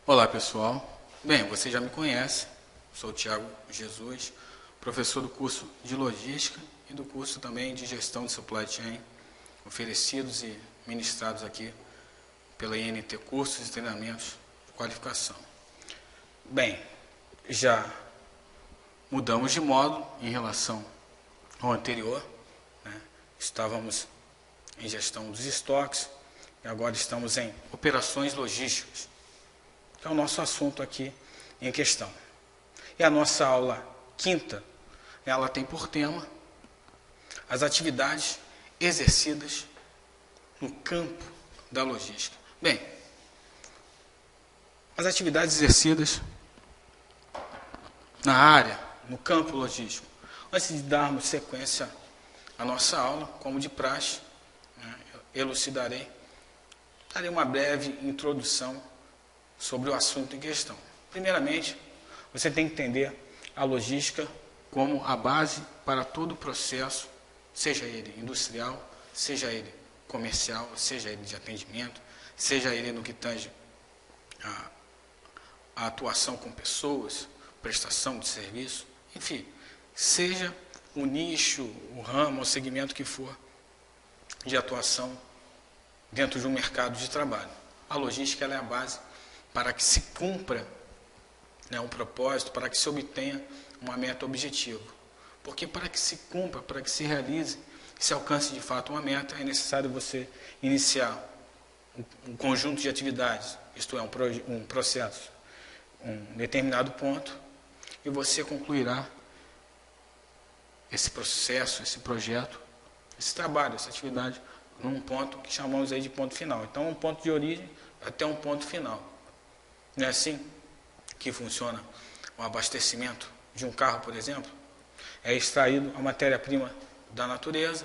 Olá pessoal, bem, você já me conhece, sou o Thiago Jesus, professor do curso de Logística e do curso também de Gestão de Supply Chain, oferecidos e ministrados aqui pela INT Cursos e Treinamentos de Qualificação. Bem, já mudamos de módulo em relação ao anterior, né? Estávamos em gestão dos estoques e agora estamos em operações logísticas, que é o nosso assunto aqui em questão. E a nossa aula quinta, ela tem por tema as atividades exercidas no campo da logística. Bem, as atividades exercidas na área, no campo logístico. Antes de darmos sequência à nossa aula, como de praxe, darei uma breve introdução sobre o assunto em questão. Primeiramente, você tem que entender a logística como a base para todo o processo, seja ele industrial, seja ele comercial, seja ele de atendimento, seja ele no que tange a atuação com pessoas, prestação de serviço, enfim, seja o nicho, o ramo, o segmento que for de atuação dentro de um mercado de trabalho. A logística ela é a base para que se cumpra um propósito, para que se obtenha uma meta objetiva. Porque para que se cumpra, para que se realize, se alcance de fato uma meta, é necessário você iniciar um conjunto de atividades, isto é, um processo, um determinado ponto, e você concluirá esse processo, esse projeto, esse trabalho, essa atividade, num ponto que chamamos aí de ponto final. Então, um ponto de origem até um ponto final. Não é assim que funciona o abastecimento de um carro, por exemplo? É extraído a matéria-prima da natureza,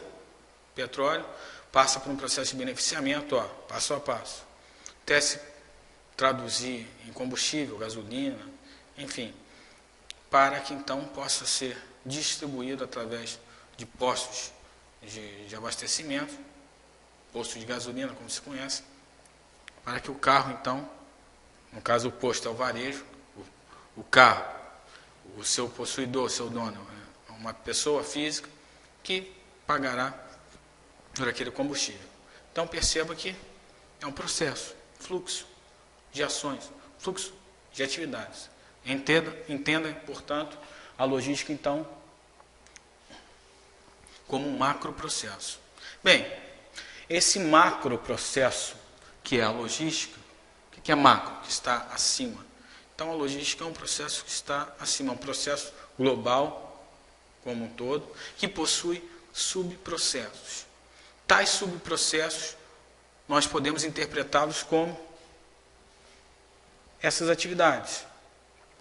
petróleo, passa por um processo de beneficiamento, passo a passo, até se traduzir em combustível, gasolina, enfim, para que então possa ser distribuído através de postos de abastecimento, posto de gasolina, como se conhece, para que o carro então, no caso o posto é o varejo, o carro, o seu possuidor, o seu dono, é uma pessoa física que pagará por aquele combustível. Então perceba que é um processo, fluxo de ações, fluxo de atividades. Entenda, portanto, a logística então como um macro processo. Bem, esse macro processo que é a logística, o que é macro? Que está acima. Então, a logística é um processo que está acima, um processo global, como um todo, que possui subprocessos. Tais subprocessos, nós podemos interpretá-los como essas atividades,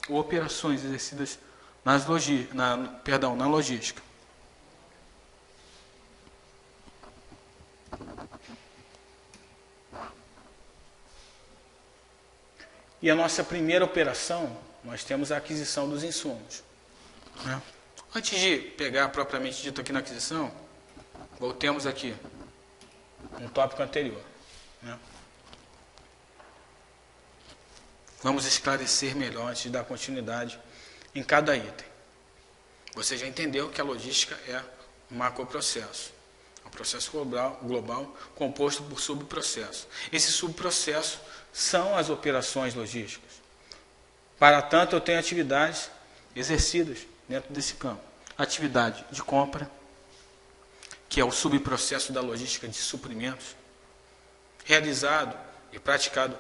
ou operações exercidas na logística. E a nossa primeira operação, nós temos a aquisição dos insumos. Antes de pegar propriamente dito aqui na aquisição, voltemos aqui um tópico anterior. Vamos esclarecer melhor antes de dar continuidade em cada item. Você já entendeu que a logística é um macroprocesso. É um processo global composto por subprocessos. Esses subprocessos são as operações logísticas. Para tanto, eu tenho atividades exercidas dentro desse campo. Atividade de compra, que é o subprocesso da logística de suprimentos, realizado e praticado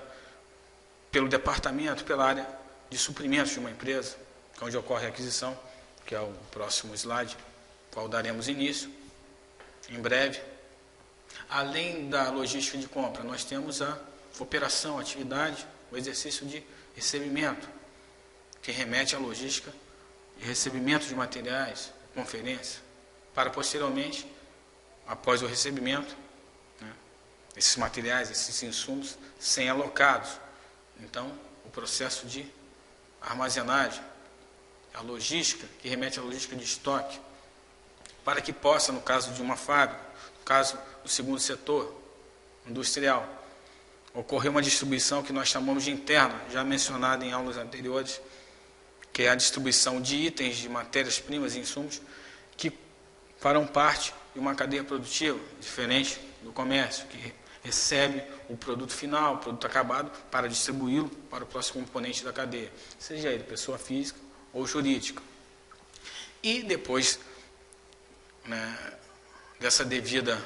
pelo departamento, pela área de suprimentos de uma empresa, onde ocorre a aquisição, que é o próximo slide, qual daremos início em breve. Além da logística de compra, nós temos a operação, atividade, o exercício de recebimento, que remete à logística de recebimento de materiais, conferência, para posteriormente, após o recebimento, esses materiais, esses insumos, serem alocados. Então, o processo de armazenagem, a logística, que remete à logística de estoque, para que possa, no caso de uma fábrica, no caso do segundo setor industrial, ocorreu uma distribuição que nós chamamos de interna, já mencionada em aulas anteriores, que é a distribuição de itens, de matérias-primas e insumos, que farão parte de uma cadeia produtiva, diferente do comércio, que recebe o produto final, o produto acabado, para distribuí-lo para o próximo componente da cadeia, seja ele pessoa física ou jurídica. E depois, né, dessa devida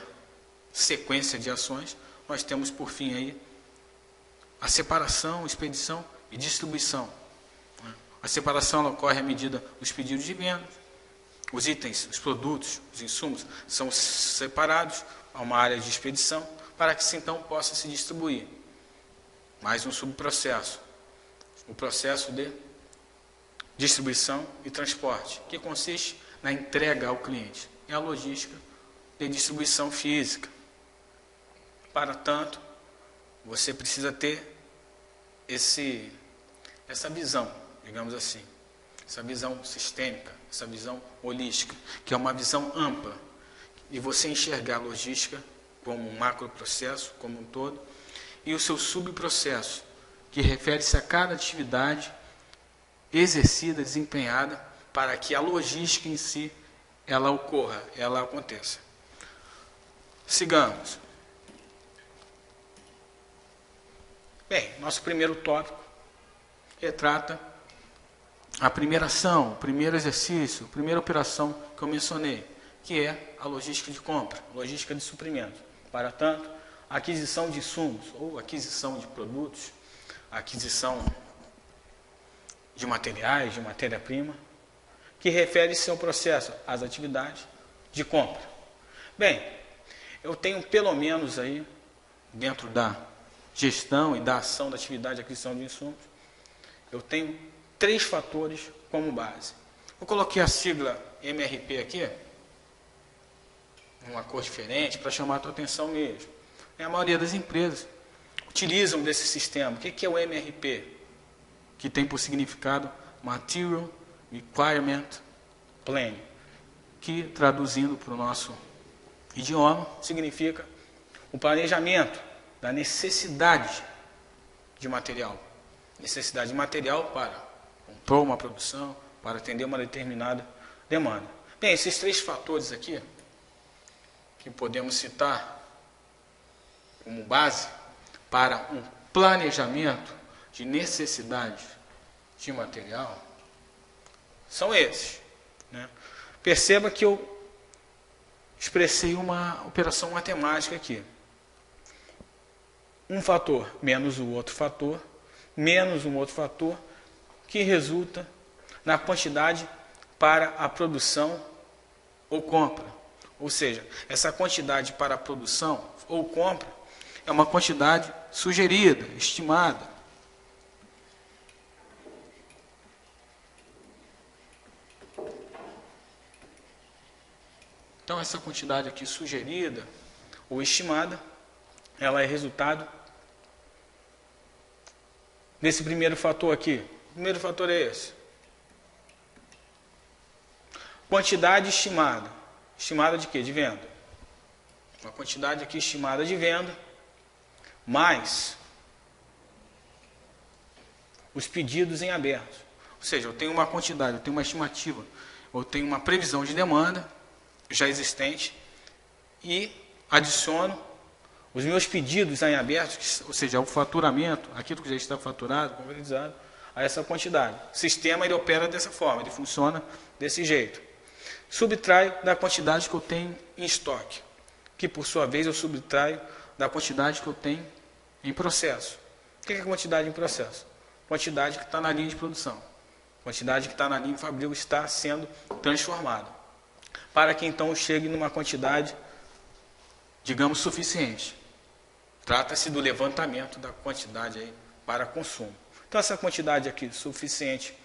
sequência de ações, nós temos por fim aí a separação, expedição e distribuição. A separação ela ocorre à medida dos pedidos de venda, os itens, os produtos, os insumos são separados a uma área de expedição para que então possa se distribuir. Mais um subprocesso, o processo de distribuição e transporte, que consiste na entrega ao cliente. É a logística de distribuição física. Para tanto, você precisa ter essa visão, digamos assim, essa visão sistêmica, essa visão holística, que é uma visão ampla, e você enxergar a logística como um macroprocesso, como um todo, e o seu subprocesso, que refere-se a cada atividade exercida, desempenhada, para que a logística em si, ela ocorra, ela aconteça. Sigamos. Bem, nosso primeiro tópico retrata a primeira ação, o primeiro exercício, a primeira operação que eu mencionei, que é a logística de compra, logística de suprimento. Para tanto, a aquisição de insumos ou aquisição de produtos, a aquisição de materiais, de matéria-prima, que refere-se ao processo, às atividades de compra. Bem, eu tenho pelo menos aí, dentro da gestão e da ação da atividade de aquisição de insumos, eu tenho 3 fatores como base. Eu coloquei a sigla MRP aqui, uma cor diferente, para chamar a tua atenção mesmo. A maioria das empresas utilizam desse sistema. O que é o MRP? Que tem por significado Material Requirement Plan, que traduzindo para o nosso idioma, significa o planejamento da necessidade de material. Necessidade de material para comprar uma produção, para atender uma determinada demanda. Bem, esses 3 fatores aqui, que podemos citar como base para um planejamento de necessidade de material, são esses. Né? Perceba que eu expressei uma operação matemática aqui. Um fator menos o outro fator, menos um outro fator, que resulta na quantidade para a produção ou compra. Ou seja, essa quantidade para a produção ou compra é uma quantidade sugerida, estimada. Então, essa quantidade aqui sugerida ou estimada, ela é resultado desse primeiro fator aqui. O primeiro fator é esse. Quantidade estimada. Estimada de quê? De venda. Uma quantidade aqui estimada de venda, mais os pedidos em aberto. Ou seja, eu tenho uma quantidade, eu tenho uma estimativa, eu tenho uma previsão de demanda já existente e adiciono os meus pedidos em aberto, ou seja, o faturamento, aquilo que já está faturado, convalidado, a essa quantidade. O sistema ele opera dessa forma, ele funciona desse jeito. Subtraio da quantidade que eu tenho em estoque, que por sua vez eu subtraio da quantidade que eu tenho em processo. O que é a quantidade em processo? Quantidade que está na linha de produção. Quantidade que está na linha de fabril está sendo transformada. Para que então eu chegue numa quantidade, digamos, suficiente. Trata-se do levantamento da quantidade aí para consumo. Então essa quantidade aqui suficiente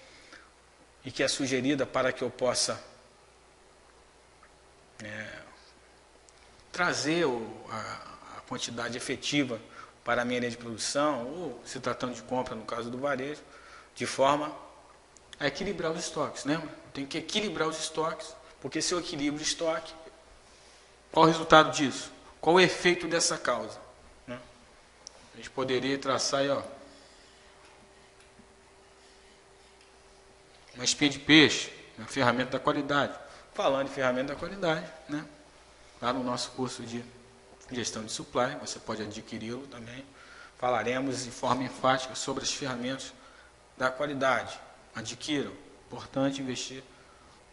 e que é sugerida para que eu possa trazer a quantidade efetiva para a minha linha de produção, ou se tratando de compra no caso do varejo, de forma a equilibrar os estoques. Lembra? Eu tenho que equilibrar os estoques, porque se eu equilibro o estoque, qual o resultado disso? Qual o efeito dessa causa? Né? A gente poderia traçar aí, ó, uma espinha de peixe, uma ferramenta da qualidade. Falando em ferramenta da qualidade, né? Lá no nosso curso de gestão de supply, você pode adquiri-lo também. Falaremos de forma enfática sobre as ferramentas da qualidade. Adquiram. Importante investir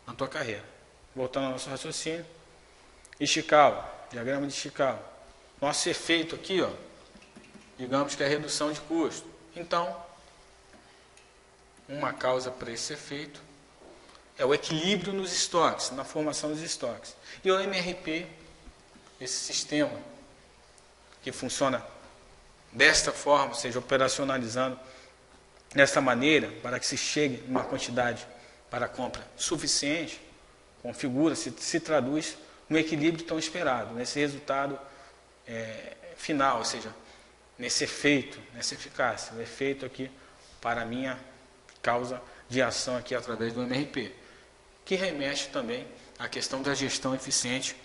na tua carreira. Voltando ao nosso raciocínio. Ishikawa, diagrama de Ishikawa. Nosso efeito aqui, ó, digamos que é a redução de custo. Então, uma causa para esse efeito é o equilíbrio nos estoques, na formação dos estoques. E o MRP, esse sistema que funciona desta forma, ou seja, operacionalizando desta maneira, para que se chegue a uma quantidade para a compra suficiente, configura, se traduz no equilíbrio tão esperado, nesse resultado final, ou seja, nesse efeito, nessa eficácia, o efeito aqui para a minha causa de ação aqui através do MRP, que remete também à questão da gestão eficiente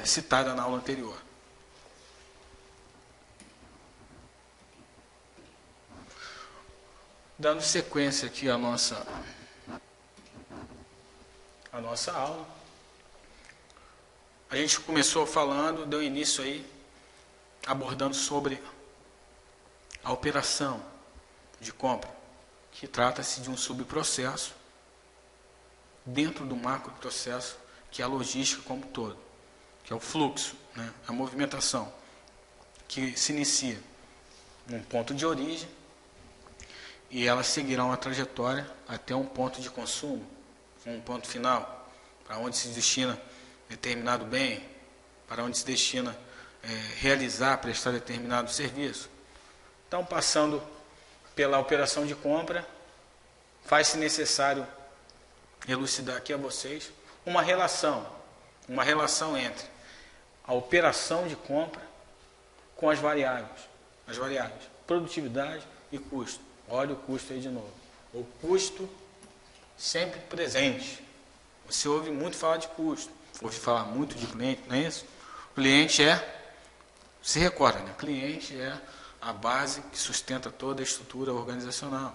citada na aula anterior. Dando sequência aqui à nossa aula, a gente começou falando, deu início aí, abordando sobre a operação de compra, que trata-se de um subprocesso dentro do macroprocesso, que é a logística como um todo, que é o fluxo, né, a movimentação, que se inicia num ponto de origem e elas seguirão uma trajetória até um ponto de consumo, um ponto final, para onde se destina determinado bem, para onde se destina realizar, prestar determinado serviço. Então, passando pela operação de compra, faz-se necessário elucidar aqui a vocês uma relação entre a operação de compra com as variáveis produtividade e custo. Olha o custo aí de novo. O custo sempre presente. Você ouve muito falar de custo, ouve falar muito de cliente, não é isso? O cliente se recorda, né? O cliente é a base que sustenta toda a estrutura organizacional.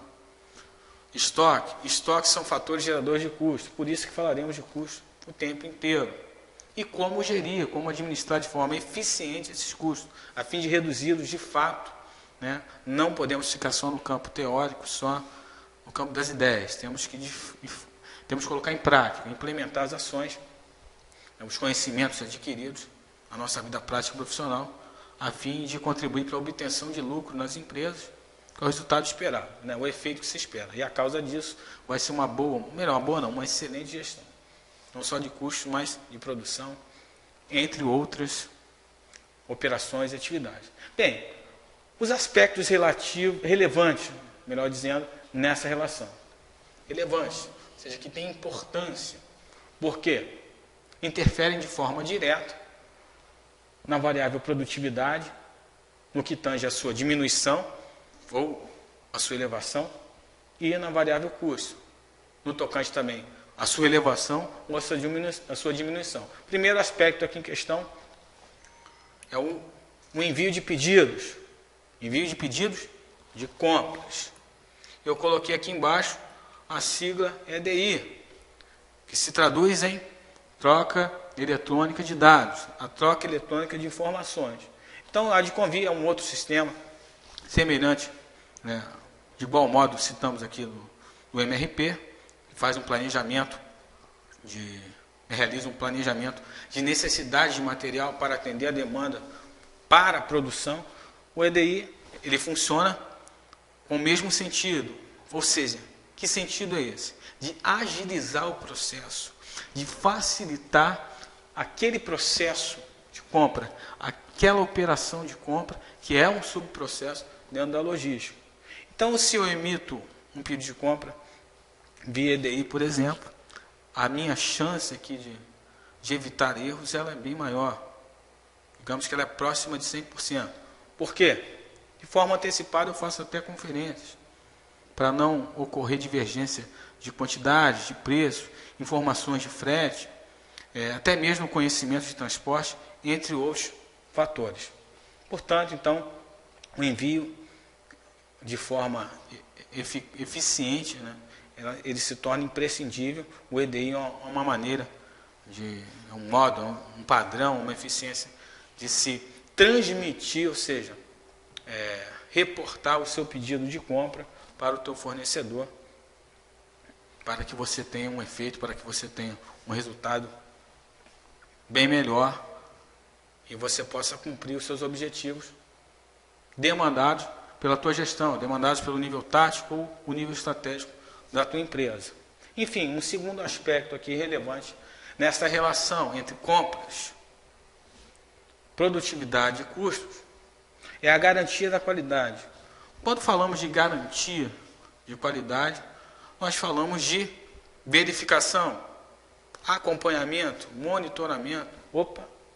Estoques são fatores geradores de custo, por isso que falaremos de custo o tempo inteiro. E como gerir, como administrar de forma eficiente esses custos, a fim de reduzi-los de fato, né? Não podemos ficar só no campo teórico, só no campo das ideias. Temos que colocar em prática, implementar as ações, os conhecimentos adquiridos na nossa vida prática profissional, a fim de contribuir para a obtenção de lucro nas empresas, que é o resultado esperado, né? O efeito que se espera. E a causa disso vai ser uma excelente gestão. Não só de custos, mas de produção, entre outras operações e atividades. Bem, os aspectos relevantes, melhor dizendo, nessa relação. Relevantes, ou seja, que tem importância. Por quê? Interferem de forma direta na variável produtividade, no que tange a sua diminuição ou a sua elevação, e na variável custo, no tocante também a sua elevação ou a sua diminuição. Primeiro aspecto aqui em questão é o envio de pedidos. Envio de pedidos de compras. Eu coloquei aqui embaixo a sigla EDI, que se traduz em troca eletrônica de dados, a troca eletrônica de informações. Então, a Adconvi é um outro sistema semelhante, né? De igual modo, citamos aqui do MRP, que faz um planejamento, realiza um planejamento de necessidade de material para atender a demanda para a produção. O EDI, ele funciona com o mesmo sentido, ou seja, que sentido é esse? De agilizar o processo, de facilitar aquele processo de compra, aquela operação de compra, que é um subprocesso dentro da logística. Então, se eu emito um pedido de compra via EDI, por exemplo, a minha chance aqui de evitar erros ela é bem maior. Digamos que ela é próxima de 100%. Por quê? De forma antecipada eu faço até conferências, para não ocorrer divergência de quantidade, de preço, informações de frete, até mesmo conhecimento de transporte, entre outros fatores. Portanto, então, o envio de forma eficiente, né? Ele se torna imprescindível. O EDI é uma maneira, um modo, um padrão, uma eficiência de se transmitir, ou seja, reportar o seu pedido de compra para o teu fornecedor, para que você tenha um efeito, para que você tenha um resultado bem melhor e você possa cumprir os seus objetivos demandados pela tua gestão, demandados pelo nível tático ou o nível estratégico da tua empresa. Enfim, um segundo aspecto aqui relevante nessa relação entre compras, produtividade e custos é a garantia da qualidade. Quando falamos de garantia de qualidade, nós falamos de verificação, acompanhamento, monitoramento,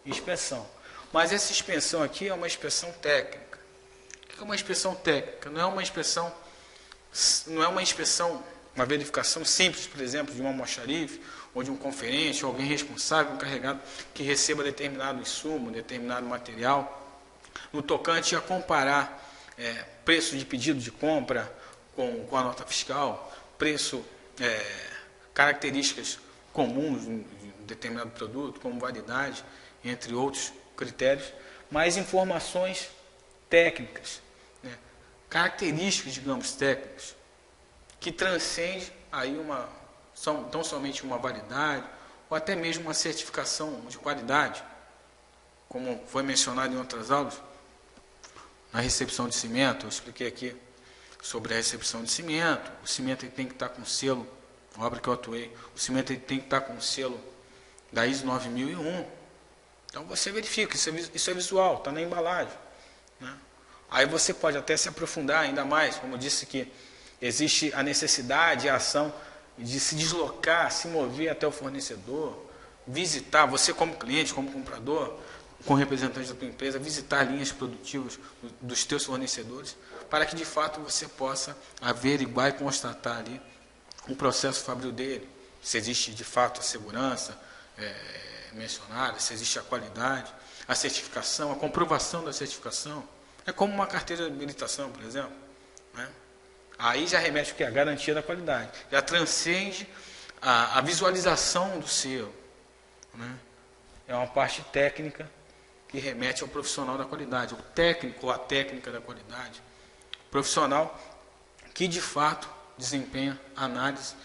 inspeção. Mas essa inspeção aqui é uma inspeção técnica. O que é uma inspeção técnica? Não é uma inspeção, uma verificação simples, por exemplo, de uma almoxarife, ou de um conferente, ou alguém responsável, encarregado, que receba determinado insumo, determinado material, no tocante a comparar preço de pedido de compra com a nota fiscal, preço, características comuns de um determinado produto, como validade, entre outros critérios, mas informações técnicas, né? Características, digamos, técnicas, que transcende aí tão somente uma validade, ou até mesmo uma certificação de qualidade, como foi mencionado em outras aulas, na recepção de cimento. Eu expliquei aqui sobre a recepção de cimento. O cimento ele tem que estar com selo, a obra que eu atuei, o cimento ele tem que estar com selo da ISO 9001. Então você verifica, isso é visual, está na embalagem, né? Aí você pode até se aprofundar ainda mais, como eu disse que existe a necessidade e a ação de se deslocar, se mover até o fornecedor, visitar, você como cliente, como comprador, com representantes da tua empresa, visitar linhas produtivas dos teus fornecedores, para que de fato você possa averiguar e constatar ali o processo fabril dele, se existe de fato a segurança mencionada, se existe a qualidade, a certificação, a comprovação da certificação. É como uma carteira de habilitação, por exemplo, né? Aí já remete o que? A garantia da qualidade. Já transcende a visualização do selo, né? É uma parte técnica que remete ao profissional da qualidade, o técnico ou a técnica da qualidade. Profissional que de fato desempenha análise,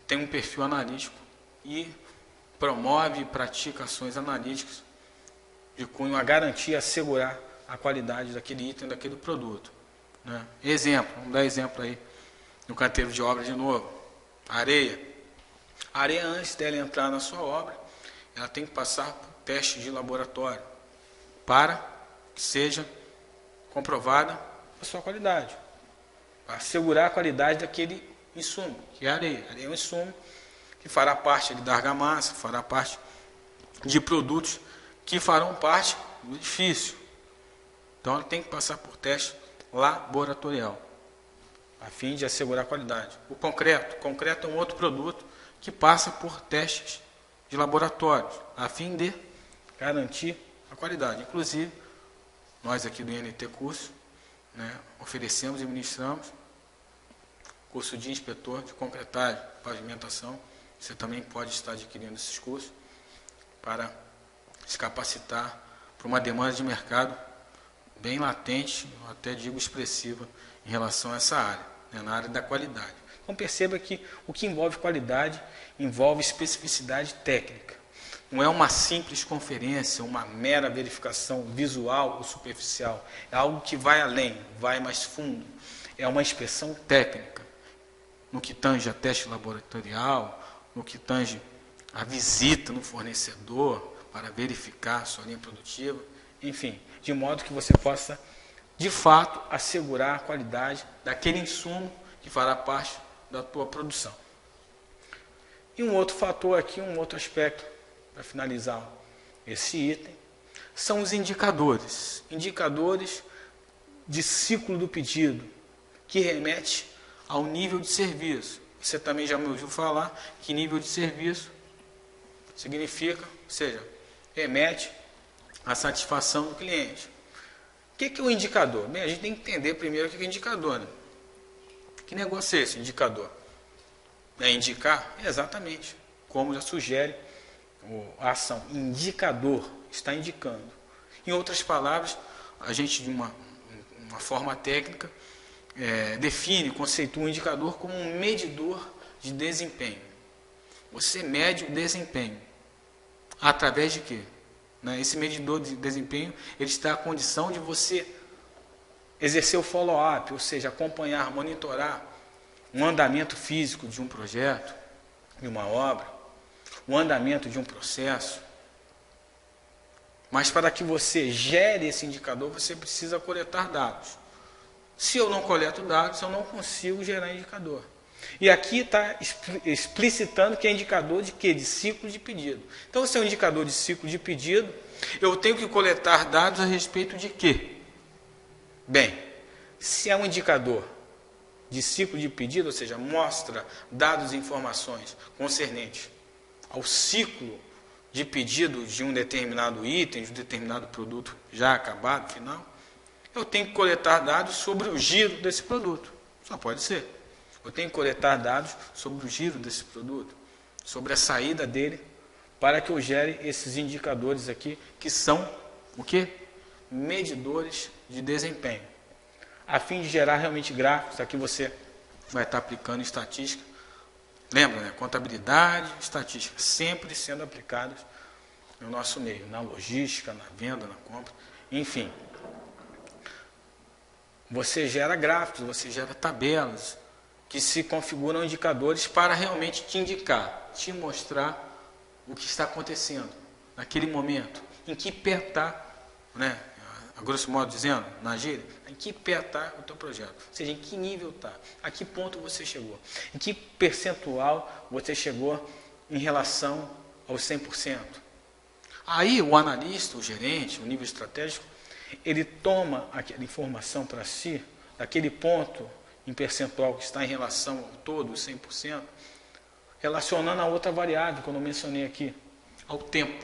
tem um perfil analítico e promove e pratica ações analíticas de cunho a garantir, assegurar a qualidade daquele item, daquele produto, né? Exemplo, vamos dar exemplo aí no canteiro de obra de novo. Areia. A areia, antes dela entrar na sua obra, ela tem que passar por teste de laboratório para que seja comprovada a sua qualidade, para assegurar a qualidade daquele insumo, que é a areia. A areia é um insumo que fará parte da argamassa, fará parte de produtos que farão parte do edifício. Então ela tem que passar por teste laboratorial, a fim de assegurar a qualidade. O concreto é um outro produto que passa por testes de laboratórios, a fim de garantir a qualidade. Inclusive, nós aqui do INT Curso, né, oferecemos e ministramos curso de inspetor de concretagem, pavimentação. Você também pode estar adquirindo esses cursos para se capacitar para uma demanda de mercado bem latente, até digo expressiva, em relação a essa área, né, na área da qualidade. Então perceba que o que envolve qualidade envolve especificidade técnica. Não é uma simples conferência, uma mera verificação visual ou superficial. É algo que vai além, vai mais fundo. É uma inspeção técnica, no que tange a teste laboratorial, no que tange a visita no fornecedor para verificar a sua linha produtiva, enfim, de modo que você possa, de fato, assegurar a qualidade daquele insumo que fará parte da tua produção. E um outro fator aqui, um outro aspecto, para finalizar esse item, são os indicadores. Indicadores de ciclo do pedido, que remete ao nível de serviço. Você também já me ouviu falar que nível de serviço significa, ou seja, remete à satisfação do cliente. O que é o indicador? Bem, a gente tem que entender primeiro o que é indicador, né? Que negócio é esse, indicador? É indicar? Exatamente. Como já sugere a ação. Indicador, está indicando. Em outras palavras, a gente, de uma forma técnica, define, conceitua um indicador como um medidor de desempenho. Você mede o desempenho. Através de quê? Esse medidor de desempenho, ele está à condição de você exercer o follow-up, ou seja, acompanhar, monitorar o andamento físico de um projeto, de uma obra, o andamento de um processo. Mas para que você gere esse indicador, você precisa coletar dados. Se eu não coleto dados, eu não consigo gerar indicador. E aqui está explicitando que é indicador de quê? De ciclo de pedido. Então, se é um indicador de ciclo de pedido, eu tenho que coletar dados a respeito de quê? Bem, se é um indicador de ciclo de pedido, ou seja, mostra dados e informações concernentes ao ciclo de pedido de um determinado item, de um determinado produto já acabado, final, eu tenho que coletar dados sobre o giro desse produto. Só pode ser. Eu tenho que coletar dados sobre o giro desse produto, sobre a saída dele, para que eu gere esses indicadores aqui, que são o quê? Medidores de desempenho. A fim de gerar realmente gráficos, aqui você vai estar aplicando estatística. Lembra, né? Contabilidade, estatística, sempre sendo aplicadas no nosso meio, na logística, na venda, na compra, enfim. Você gera gráficos, você gera tabelas, que se configuram indicadores para realmente te indicar, te mostrar o que está acontecendo naquele momento, em que pé está, né, a grosso modo dizendo, na gíria, em que pé está o teu projeto, ou seja, em que nível está, a que ponto você chegou, em que percentual você chegou em relação aos 100%. Aí o analista, o gerente, o nível estratégico, ele toma aquela informação para si, daquele ponto em percentual que está em relação ao todo, 100%, relacionando a outra variável, como eu mencionei aqui, ao tempo.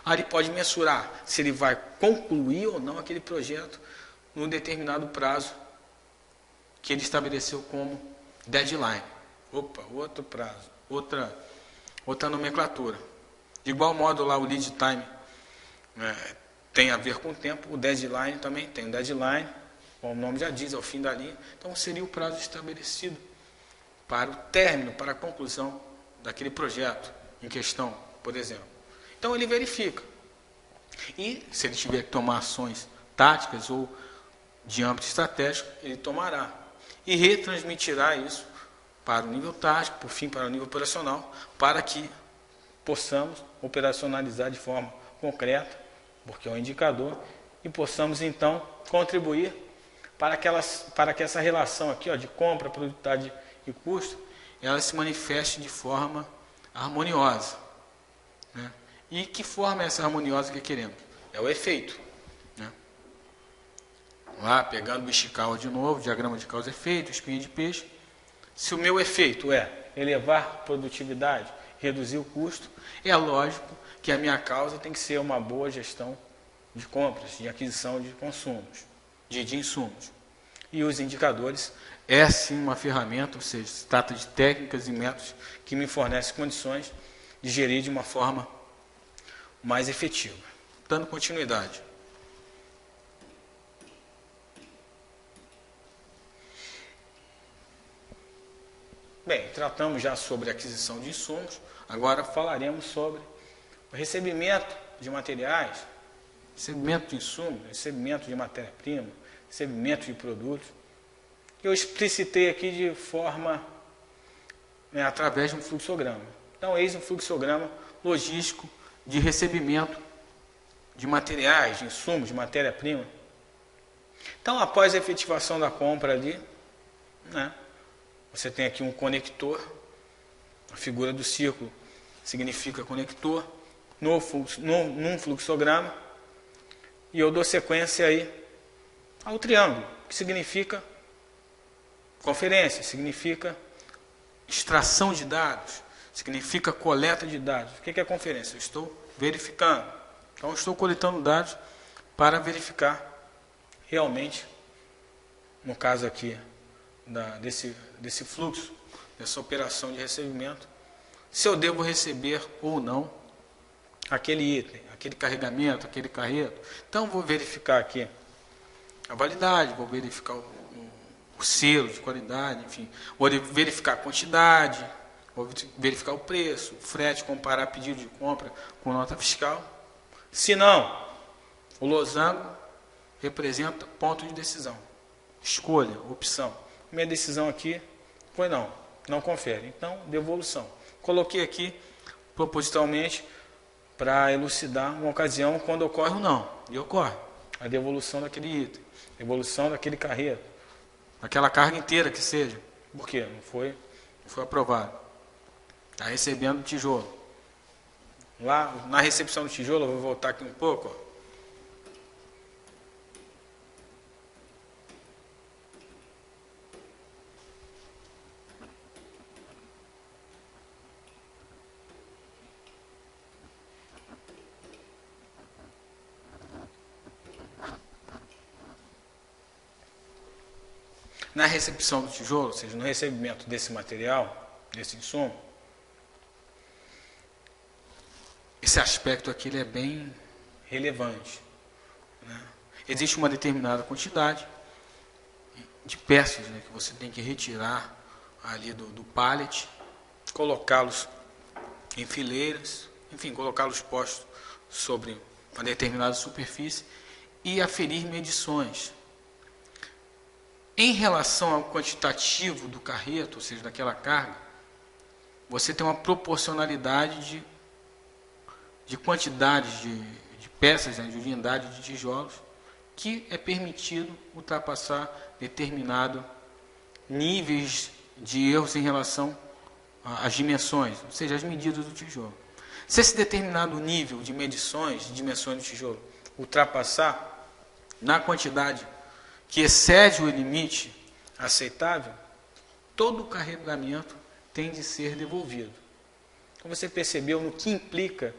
Aí ele pode mensurar se ele vai concluir ou não aquele projeto num determinado prazo que ele estabeleceu como deadline. Opa, outro prazo, outra nomenclatura. De igual modo lá o lead time tem a ver com o tempo, o deadline também tem o deadline, como o nome já diz, é o fim da linha. Então seria o prazo estabelecido para o término, para a conclusão daquele projeto em questão, por exemplo. Então ele verifica. E se ele tiver que tomar ações táticas ou de âmbito estratégico, ele tomará. E retransmitirá isso para o nível tático, por fim para o nível operacional, para que possamos operacionalizar de forma concreta, porque é um indicador, e possamos então contribuir para que essa relação aqui, ó, de compra, produtividade e custo, ela se manifeste de forma harmoniosa. Né? E que forma é essa harmoniosa que queremos? É o efeito. Né? Lá, pegando o Ishikawa de novo, diagrama de causa e efeito, espinha de peixe. Se o meu efeito é elevar produtividade, reduzir o custo, é lógico que a minha causa tem que ser uma boa gestão de compras, de aquisição de consumos, de insumos. E os indicadores é sim uma ferramenta, ou seja, se trata de técnicas e métodos que me fornecem condições de gerir de uma forma mais efetiva. Dando continuidade. Bem, tratamos já sobre aquisição de insumos, agora falaremos sobre o recebimento de materiais, recebimento de insumos, recebimento de matéria-prima, recebimento de produtos. Eu explicitei aqui de forma, através de um fluxograma. Então, eis um fluxograma logístico de recebimento de materiais, de insumos, de matéria-prima. Então, após a efetivação da compra ali, você tem aqui um conector, a figura do círculo significa conector, num fluxograma, e eu dou sequência aí ao triângulo, que significa conferência, significa extração de dados, significa coleta de dados. O que é conferência? Eu estou verificando. Então, eu estou coletando dados para verificar realmente, no caso aqui, desse fluxo, dessa operação de recebimento, se eu devo receber ou não aquele item, aquele carregamento, aquele carreto. Então, vou verificar aqui a validade, vou verificar o selo de qualidade, enfim, vou verificar a quantidade, vou verificar o preço, o frete, comparar pedido de compra com nota fiscal. Se não, o losango representa ponto de decisão, escolha, opção. Minha decisão aqui foi não confere. Então, devolução. Coloquei aqui propositalmente para elucidar uma ocasião quando ocorre ou não. E ocorre a devolução daquele item, devolução daquele carreto, aquela carga inteira que seja. Por quê? Não foi aprovado. Está recebendo tijolo. Lá na recepção do tijolo, eu vou voltar aqui um pouco. Ó. Na recepção do tijolo, ou seja, no recebimento desse material, desse insumo, esse aspecto aqui ele é bem relevante. Né? Existe uma determinada quantidade de peças, né, que você tem que retirar ali do pallet, colocá-los em fileiras, enfim, colocá-los postos sobre uma determinada superfície e aferir medições. Em relação ao quantitativo do carreto, ou seja, daquela carga, você tem uma proporcionalidade de quantidades de peças, né, de unidade de tijolos, que é permitido ultrapassar determinado níveis de erros em relação às dimensões, ou seja, as medidas do tijolo. Se esse determinado nível de medições, de dimensões do tijolo, ultrapassar na quantidade que excede o limite aceitável, todo o carregamento tem de ser devolvido. Então você percebeu no que implica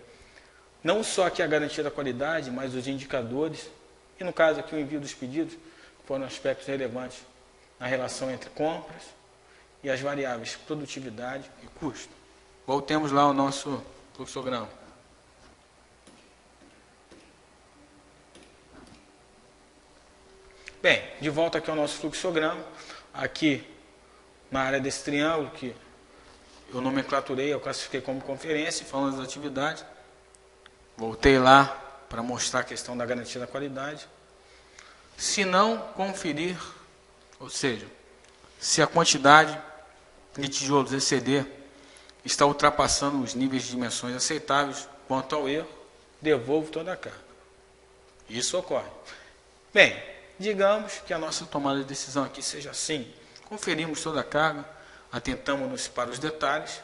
não só aqui a garantia da qualidade, mas os indicadores, e no caso aqui o envio dos pedidos, que foram aspectos relevantes na relação entre compras e as variáveis produtividade e custo. Voltemos lá ao nosso fluxograma. Bem, de volta aqui ao nosso fluxograma, aqui na área desse triângulo, que eu nomenclaturei, eu classifiquei como conferência, falando das atividades. Voltei lá para mostrar a questão da garantia da qualidade. Se não conferir, ou seja, se a quantidade de tijolos exceder, está ultrapassando os níveis de dimensões aceitáveis quanto ao erro, devolvo toda a carga. Isso ocorre. Bem, digamos que a nossa tomada de decisão aqui seja assim. Conferimos toda a carga, atentamos-nos para os detalhes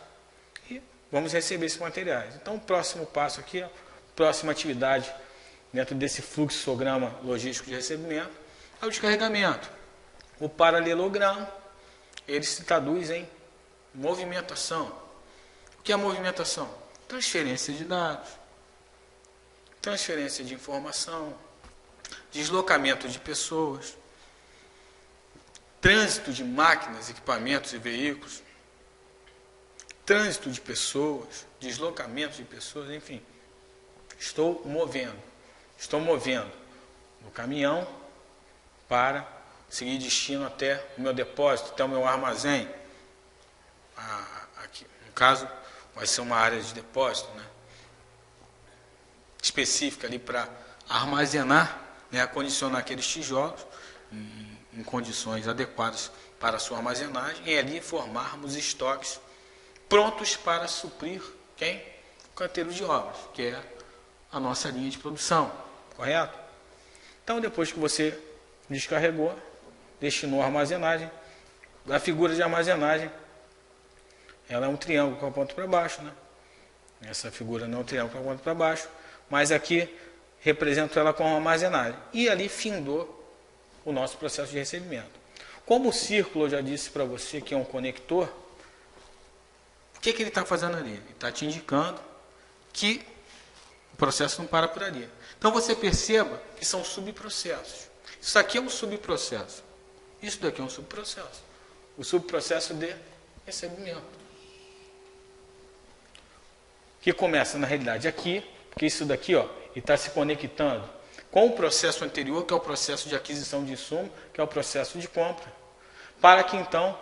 e vamos receber esses materiais. Então, o próximo passo aqui, a próxima atividade dentro desse fluxograma logístico de recebimento é o descarregamento. O paralelogramo, ele se traduz em movimentação. O que é movimentação? Transferência de dados, transferência de informação, deslocamento de pessoas, trânsito de máquinas, equipamentos e veículos, trânsito de pessoas, deslocamento de pessoas, enfim. Estou movendo do caminhão para seguir destino até o meu depósito, até o meu armazém. Aqui, no caso, vai ser uma área de depósito, né, específica ali para armazenar, né, acondicionar aqueles tijolos em condições adequadas para a sua armazenagem e ali formarmos estoques prontos para suprir quem? O canteiro de obras, que é a nossa linha de produção, correto? Então, depois que você descarregou, destinou a armazenagem, a figura de armazenagem, ela é um triângulo com a ponta para baixo, né? Essa figura não é um triângulo com a ponta para baixo, mas aqui represento ela como armazenagem. E ali findou o nosso processo de recebimento. Como o círculo, eu já disse para você que é um conector, o que ele está fazendo ali? Ele está te indicando que o processo não para por ali. Então você perceba que são subprocessos. Isso aqui é um subprocesso. Isso daqui é um subprocesso. O subprocesso de recebimento. Que começa, na realidade, aqui, porque isso daqui, ó, está se conectando com o processo anterior, que é o processo de aquisição de insumo, que é o processo de compra, para que, então,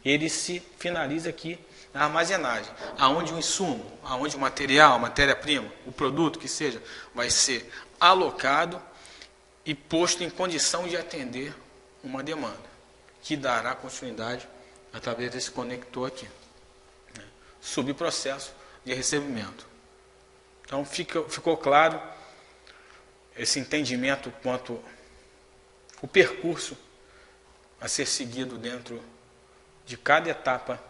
ele se finalize aqui na armazenagem, aonde o insumo, aonde o material, a matéria-prima, o produto que seja, vai ser alocado e posto em condição de atender uma demanda, que dará continuidade através desse conector aqui. Subprocesso de recebimento. Então ficou claro esse entendimento quanto o percurso a ser seguido dentro de cada etapa,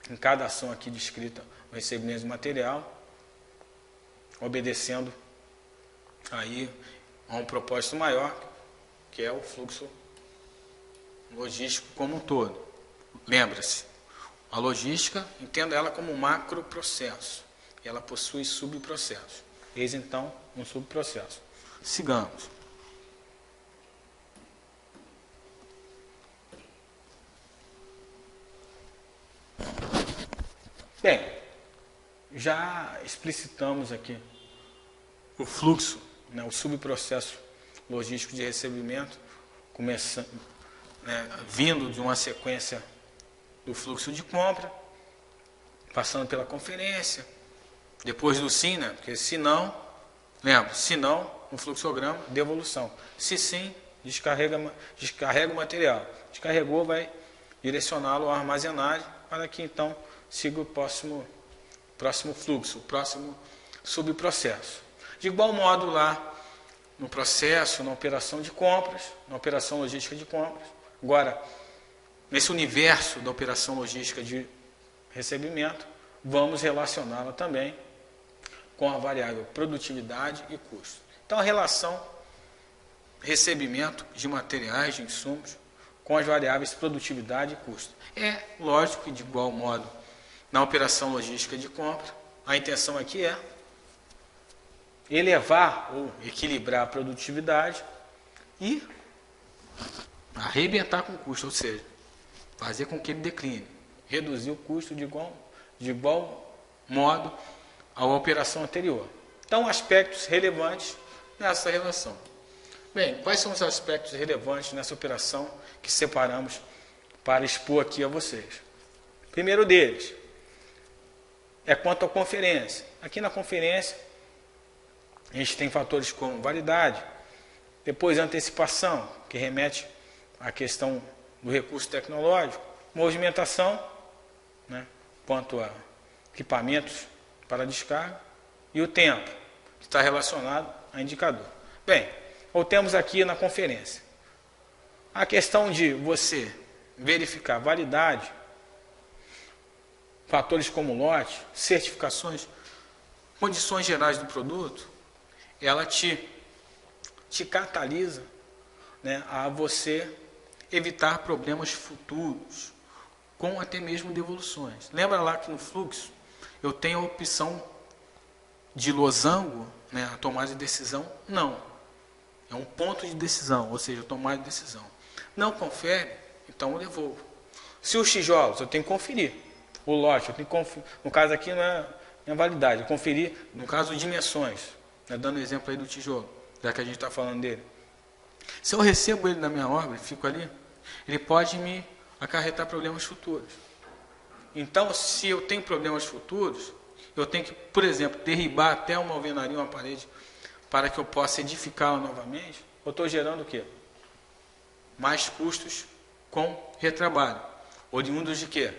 em cada ação aqui descrita no recebimento de material, obedecendo aí a um propósito maior, que é o fluxo logístico como um todo. Lembra-se, a logística, entenda ela como um macroprocesso. E ela possui subprocessos. Eis então um subprocesso. Sigamos. Bem, já explicitamos aqui o fluxo, né, o subprocesso logístico de recebimento, começando, vindo de uma sequência do fluxo de compra, passando pela conferência, depois do sim, né, porque se não, lembra, se não, no fluxograma, devolução. Se sim, descarrega o material. Descarregou, vai direcioná-lo à armazenagem, para que então siga o próximo fluxo, o próximo subprocesso. De igual modo lá, no processo, na operação de compras, na operação logística de compras. Agora, nesse universo da operação logística de recebimento, vamos relacioná-la também com a variável produtividade e custo. Então, a relação recebimento de materiais, de insumos, com as variáveis produtividade e custo. É lógico que, de igual modo, na operação logística de compra, a intenção aqui é elevar ou equilibrar a produtividade e arrebentar com o custo, ou seja, fazer com que ele decline, reduzir o custo de igual modo à operação anterior. Então, aspectos relevantes nessa relação. Bem, quais são os aspectos relevantes nessa operação que separamos para expor aqui a vocês? O primeiro deles é quanto à conferência. Aqui na conferência, a gente tem fatores como validade, depois antecipação, que remete à questão do recurso tecnológico, movimentação, né, quanto a equipamentos para descarga, e o tempo, que está relacionado a indicador. Bem, voltemos aqui na conferência. A questão de você verificar validade, fatores como lote, certificações, condições gerais do produto, ela te catalisa, né, a você evitar problemas futuros, com até mesmo devoluções. Lembra lá que no fluxo eu tenho a opção de losango, né, a tomada de decisão? Não. É um ponto de decisão, ou seja, tomada de decisão. Não confere, então eu devolvo. Se os tijolos, eu tenho que conferir. O lote, eu tenho que conferir. No caso aqui não é validade, eu conferir, no caso, dimensões. Né, dando exemplo aí do tijolo, já que a gente está falando dele. Se eu recebo ele na minha obra, fico ali, ele pode me acarretar problemas futuros. Então, se eu tenho problemas futuros, eu tenho que, por exemplo, derribar até uma alvenaria, uma parede, para que eu possa edificá-la novamente, eu estou gerando o quê? Mais custos com retrabalho. Oriundos de quê?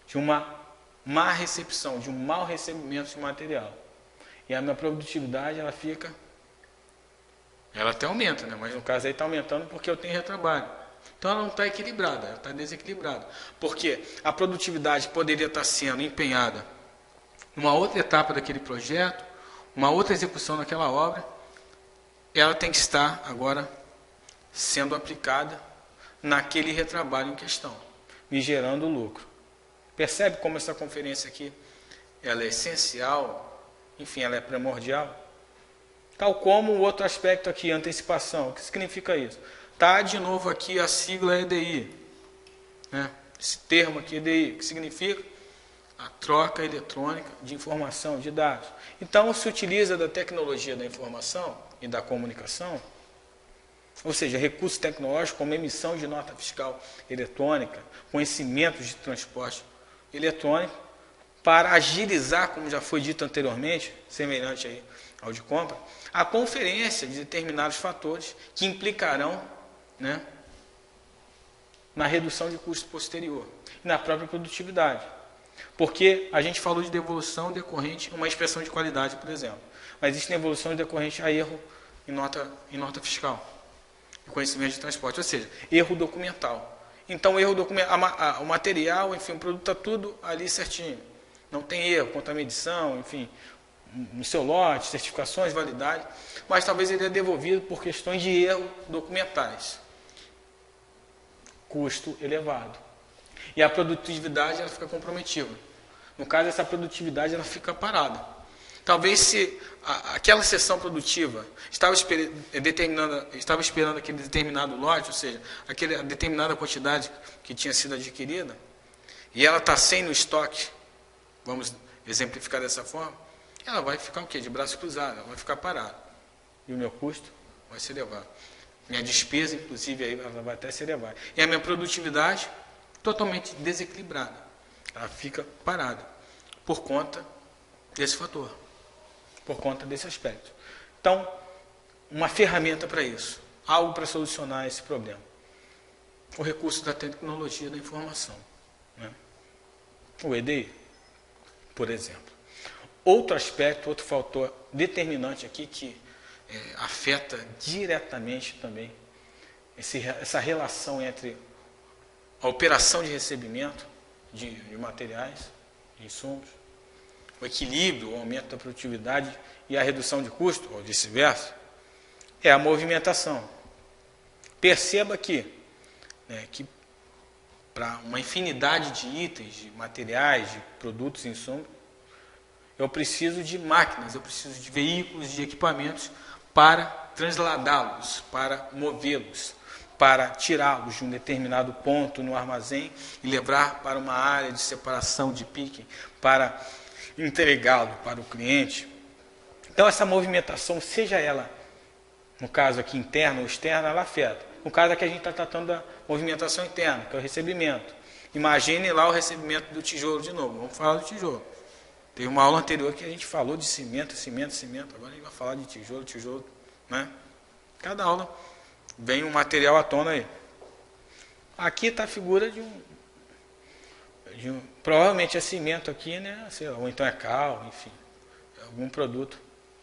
De uma má recepção, de um mau recebimento de material. E a minha produtividade, ela até aumenta, né? Mas no caso aí está aumentando porque eu tenho retrabalho. Então ela não está equilibrada, ela está desequilibrada. Porque a produtividade poderia estar sendo empenhada numa outra etapa daquele projeto, uma outra execução daquela obra, ela tem que estar agora sendo aplicada naquele retrabalho em questão, me gerando lucro. Percebe como essa conferência aqui, ela é essencial, enfim, ela é primordial? Tal como o outro aspecto aqui, antecipação. O que significa isso? Tá de novo aqui a sigla EDI, né? Esse termo aqui, EDI, que significa a troca eletrônica de informação, de dados. Então, se utiliza da tecnologia da informação e da comunicação, ou seja, recursos tecnológicos como emissão de nota fiscal eletrônica, conhecimentos de transporte eletrônico, para agilizar, como já foi dito anteriormente, semelhante aí ao de compra, a conferência de determinados fatores que implicarão, né, na redução de custo posterior e na própria produtividade. Porque a gente falou de devolução decorrente, uma expressão de qualidade, por exemplo. Mas existe devolução decorrente a erro em nota fiscal, conhecimento de transporte, ou seja, erro documental. Então, erro documental, o material, enfim, o produto está tudo ali certinho. Não tem erro quanto à medição, enfim, no seu lote, certificações, validade, mas talvez ele é devolvido por questões de erro documentais. Custo elevado. E a produtividade ela fica comprometida. No caso, essa produtividade ela fica parada. Talvez se aquela seção produtiva estava esperando aquele determinado lote, ou seja, aquela determinada quantidade que tinha sido adquirida, e ela está sem no estoque, vamos exemplificar dessa forma, ela vai ficar o quê? De braço cruzado, ela vai ficar parada. E o meu custo vai ser elevado. Minha despesa, inclusive, aí, ela vai até ser elevada. E a minha produtividade, totalmente desequilibrada. Ela fica parada. Por conta desse fator. Por conta desse aspecto. Então, uma ferramenta para isso. Algo para solucionar esse problema. O recurso da tecnologia da informação. Né? O EDI, por exemplo. Outro aspecto, outro fator determinante aqui que afeta diretamente também essa relação entre a operação de recebimento de materiais, de insumos, o equilíbrio, o aumento da produtividade e a redução de custo, ou vice-versa, é a movimentação. Perceba que para uma infinidade de itens, de materiais, de produtos e insumos, eu preciso de máquinas, eu preciso de veículos, de equipamentos para transladá-los, para movê-los, para tirá-los de um determinado ponto no armazém e levar para uma área de separação de picking, para entregá-lo para o cliente. Então, essa movimentação, seja ela, no caso aqui interna ou externa, ela afeta. No caso aqui a gente está tratando da movimentação interna, que é o recebimento. Imagine lá o recebimento do tijolo de novo. Vamos falar do tijolo. Teve uma aula anterior que a gente falou de cimento. Agora a gente vai falar de tijolo, né? Cada aula vem um material à tona aí. Aqui está a figura de um provavelmente é cimento aqui, né? Sei lá, ou então é cal, enfim, algum produto.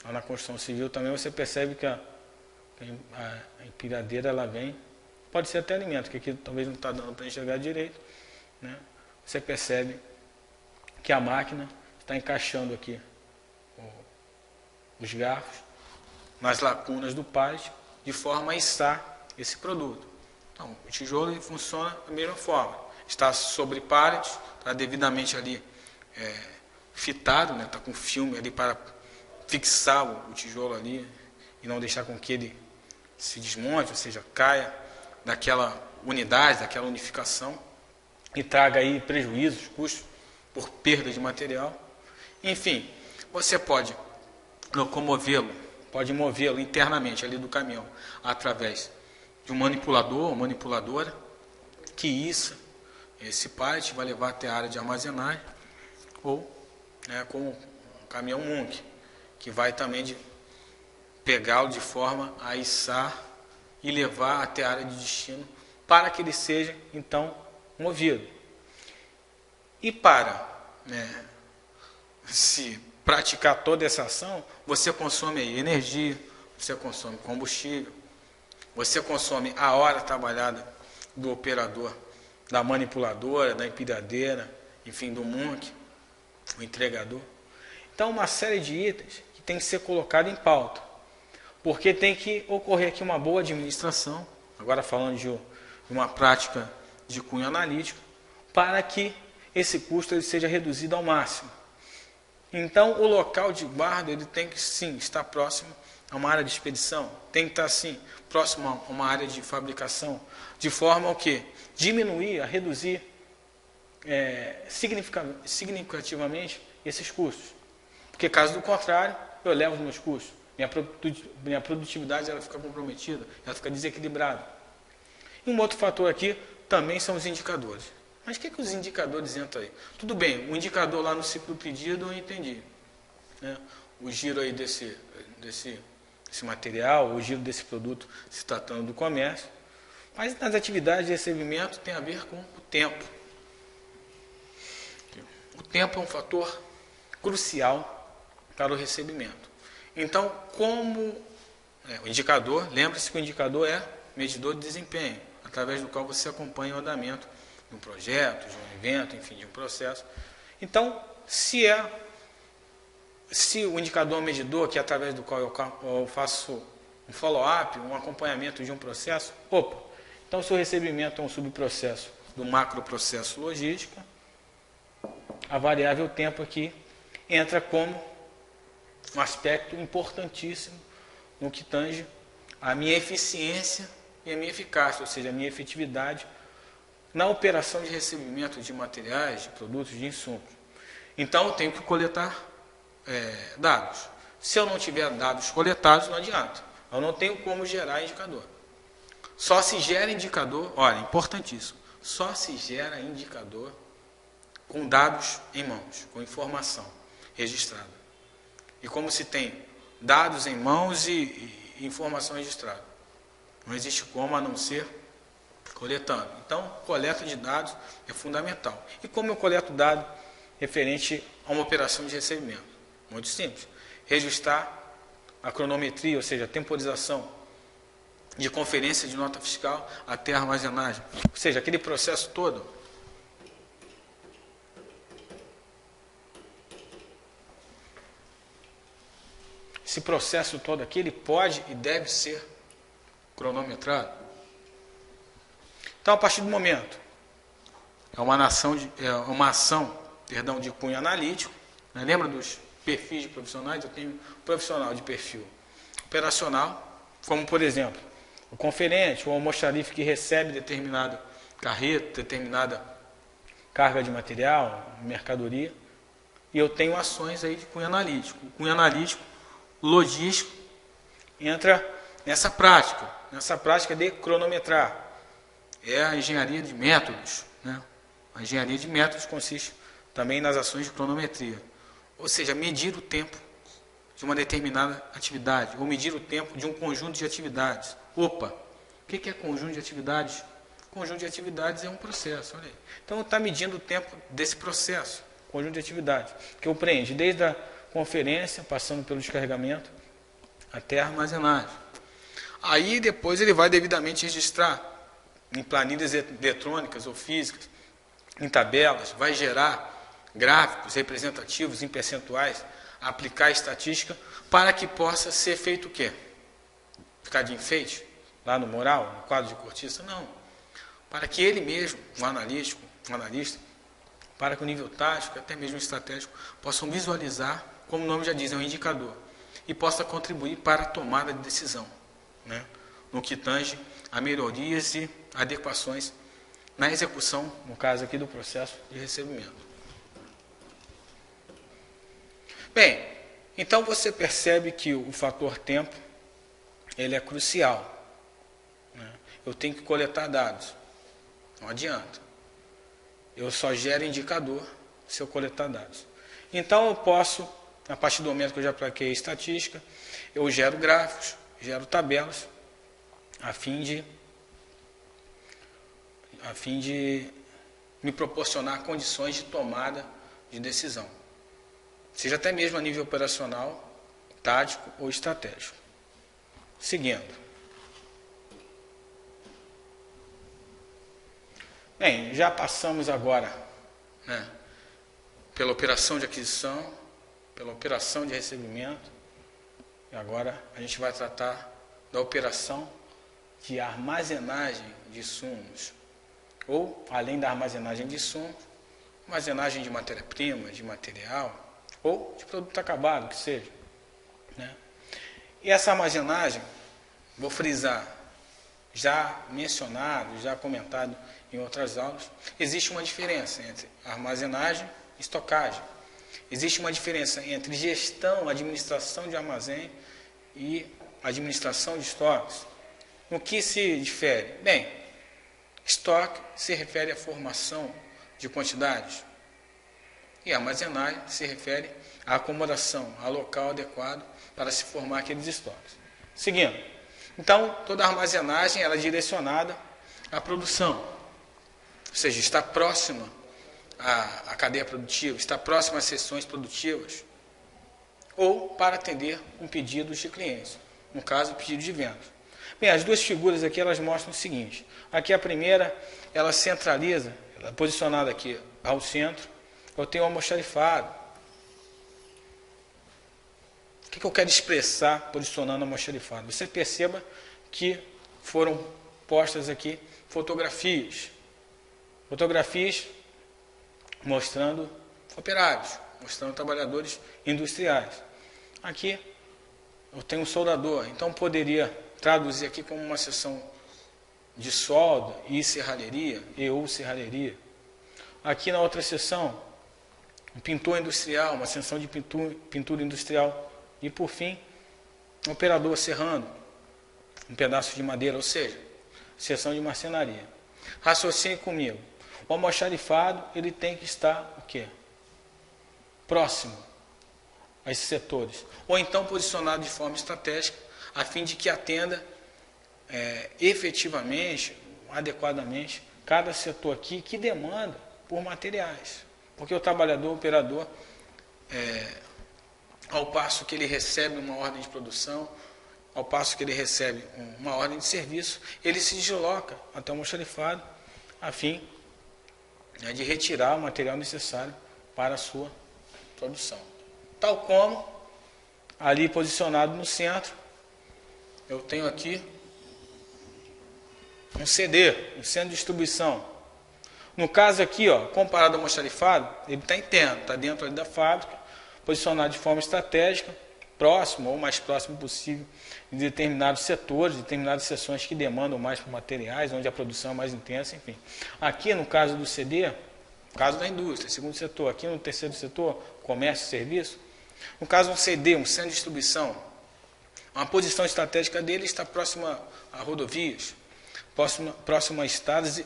Lá na construção civil também você percebe que a empilhadeira ela vem, pode ser até alimento, que aqui talvez não está dando para enxergar direito, né? Você percebe que a máquina está encaixando aqui os garfos nas lacunas do pallet, de forma a içar esse produto. Então, o tijolo ele funciona da mesma forma. Está sobre pallet, está devidamente ali fitado, né? Está com filme ali para fixar o tijolo ali e não deixar com que ele se desmonte, ou seja, caia daquela unidade, daquela unificação e traga aí prejuízos, custos por perda de material. Enfim, você pode locomovê-lo, pode movê-lo internamente ali do caminhão através de um manipulador ou manipuladora que issa esse pallet, vai levar até a área de armazenagem, ou com um caminhão Munk, que vai também pegá-lo de forma a içar e levar até a área de destino para que ele seja então movido. E para se praticar toda essa ação, você consome aí energia, você consome combustível, você consome a hora trabalhada do operador, da manipuladora, da empilhadeira, enfim, do Munk, o entregador. Então, uma série de itens que tem que ser colocado em pauta, porque tem que ocorrer aqui uma boa administração, agora falando de uma prática de cunho analítico, para que esse custo ele seja reduzido ao máximo. Então, o local de guarda ele tem que, sim, estar próximo a uma área de expedição, tem que estar assim, próximo a uma área de fabricação, de forma a quê? Diminuir, a reduzir significativamente esses custos. Porque caso do contrário, eu levo os meus custos. Minha produtividade ela fica comprometida, ela fica desequilibrada. E um outro fator aqui também são os indicadores. Mas o que os indicadores entram aí? Tudo bem, o indicador lá no ciclo pedido eu entendi. Né? O giro aí desse material, o giro desse produto se tratando do comércio. Mas nas atividades de recebimento tem a ver com o tempo. O tempo é um fator crucial para o recebimento. Então, o indicador, lembre-se que o indicador é medidor de desempenho, através do qual você acompanha o andamento de um projeto, de um evento, enfim, de um processo. Então, se o indicador é um medidor, que é através do qual eu faço um follow-up, um acompanhamento de um processo, então se o recebimento é um subprocesso do macroprocesso logística, a variável tempo aqui entra como um aspecto importantíssimo no que tange a minha eficiência e a minha eficácia, ou seja, a minha efetividade na operação de recebimento de materiais, de produtos, de insumos. Então, eu tenho que coletar dados. Se eu não tiver dados coletados, não adianta. Eu não tenho como gerar indicador. Só se gera indicador, olha, importantíssimo, só se gera indicador com dados em mãos, com informação registrada. E como se tem dados em mãos e informação registrada? Não existe como a não ser coletando. Então, coleta de dados é fundamental. E como eu coleto dado referente a uma operação de recebimento? Muito simples. Registrar a cronometria, ou seja, a temporização de conferência de nota fiscal até a armazenagem. Ou seja, aquele processo todo. Esse processo todo aqui, ele pode e deve ser cronometrado. Então, a partir do momento, é uma ação de cunho analítico. Né? Lembra dos perfis de profissionais? Eu tenho um profissional de perfil operacional, como, por exemplo, o conferente ou o almoxarife que recebe determinada carreta, determinada carga de material, mercadoria. E eu tenho ações aí de cunho analítico. O cunho analítico logístico entra nessa prática de cronometrar. É a engenharia de métodos. Né? A engenharia de métodos consiste também nas ações de cronometria. Ou seja, medir o tempo de uma determinada atividade, ou medir o tempo de um conjunto de atividades. O que é conjunto de atividades? Conjunto de atividades é um processo. Olha aí. Então, está medindo o tempo desse processo, conjunto de atividades, que compreende desde a conferência, passando pelo descarregamento, até a armazenagem. Aí, depois, ele vai devidamente registrar em planilhas eletrônicas ou físicas, em tabelas, vai gerar gráficos representativos em percentuais, aplicar estatística, para que possa ser feito o quê? Ficar de enfeite, lá no mural, no quadro de cortiça? Não. Para que ele mesmo, um analista, para que o nível tático, até mesmo estratégico, possam visualizar, como o nome já diz, é um indicador, e possa contribuir para a tomada de decisão, né? No que tange a melhorias e adequações na execução, no caso aqui, do processo de recebimento. Bem, então você percebe que o fator tempo, ele é crucial. Né? Eu tenho que coletar dados. Não adianta. Eu só gero indicador se eu coletar dados. Então eu posso, a partir do momento que eu já apliquei a estatística, eu gero gráficos, gero tabelas, a fim de me proporcionar condições de tomada de decisão. Seja até mesmo a nível operacional, tático ou estratégico. Seguindo. Bem, já passamos agora, né, pela operação de aquisição, pela operação de recebimento, e agora a gente vai tratar da operação de armazenagem de insumos, ou, além da armazenagem de insumos, armazenagem de matéria-prima, de material, ou de produto acabado, que seja. Né? E essa armazenagem, vou frisar, já mencionado, já comentado em outras aulas, existe uma diferença entre armazenagem e estocagem. Existe uma diferença entre gestão, administração de armazém e administração de estoques. No que se difere? Bem, estoque se refere à formação de quantidades e armazenagem se refere à acomodação, ao local adequado para se formar aqueles estoques. Seguindo, então toda armazenagem ela é direcionada à produção, ou seja, está próxima à cadeia produtiva, está próxima às seções produtivas, ou para atender um pedido de clientes, no caso, pedido de venda. Bem, as duas figuras aqui elas mostram o seguinte. Aqui a primeira, ela centraliza, ela é posicionada aqui ao centro, eu tenho um almoxarifado. O que eu quero expressar posicionando o almoxarifado? Você perceba que foram postas aqui fotografias. Fotografias mostrando operários, mostrando trabalhadores industriais. Aqui eu tenho um soldador, então poderia traduzir aqui como uma seção de solda e serralheria, ou serralheria. Aqui na outra seção, um pintor industrial, uma seção de pintura industrial. E por fim, um operador serrando um pedaço de madeira, ou seja, seção de marcenaria. Raciocine comigo. O almoxarifado, ele tem que estar o quê? Próximo a esses setores. Ou então posicionado de forma estratégica, a fim de que atenda efetivamente, adequadamente, cada setor aqui que demanda por materiais. Porque o trabalhador, o operador, ao passo que ele recebe uma ordem de produção, ao passo que ele recebe uma ordem de serviço, ele se desloca até o almoxarifado a fim de retirar o material necessário para a sua produção. Tal como, ali posicionado no centro, eu tenho aqui um CD, um centro de distribuição. No caso aqui, ó, comparado ao almoxarifado, ele está interno, está dentro ali da fábrica, posicionado de forma estratégica, próximo ou mais próximo possível de determinados setores, determinadas seções que demandam mais por materiais, onde a produção é mais intensa, enfim. Aqui no caso do CD, no caso da indústria, segundo setor, aqui no terceiro setor, comércio e serviço, no caso do CD, um centro de distribuição, a posição estratégica dele está próxima a rodovias, próxima a estradas, e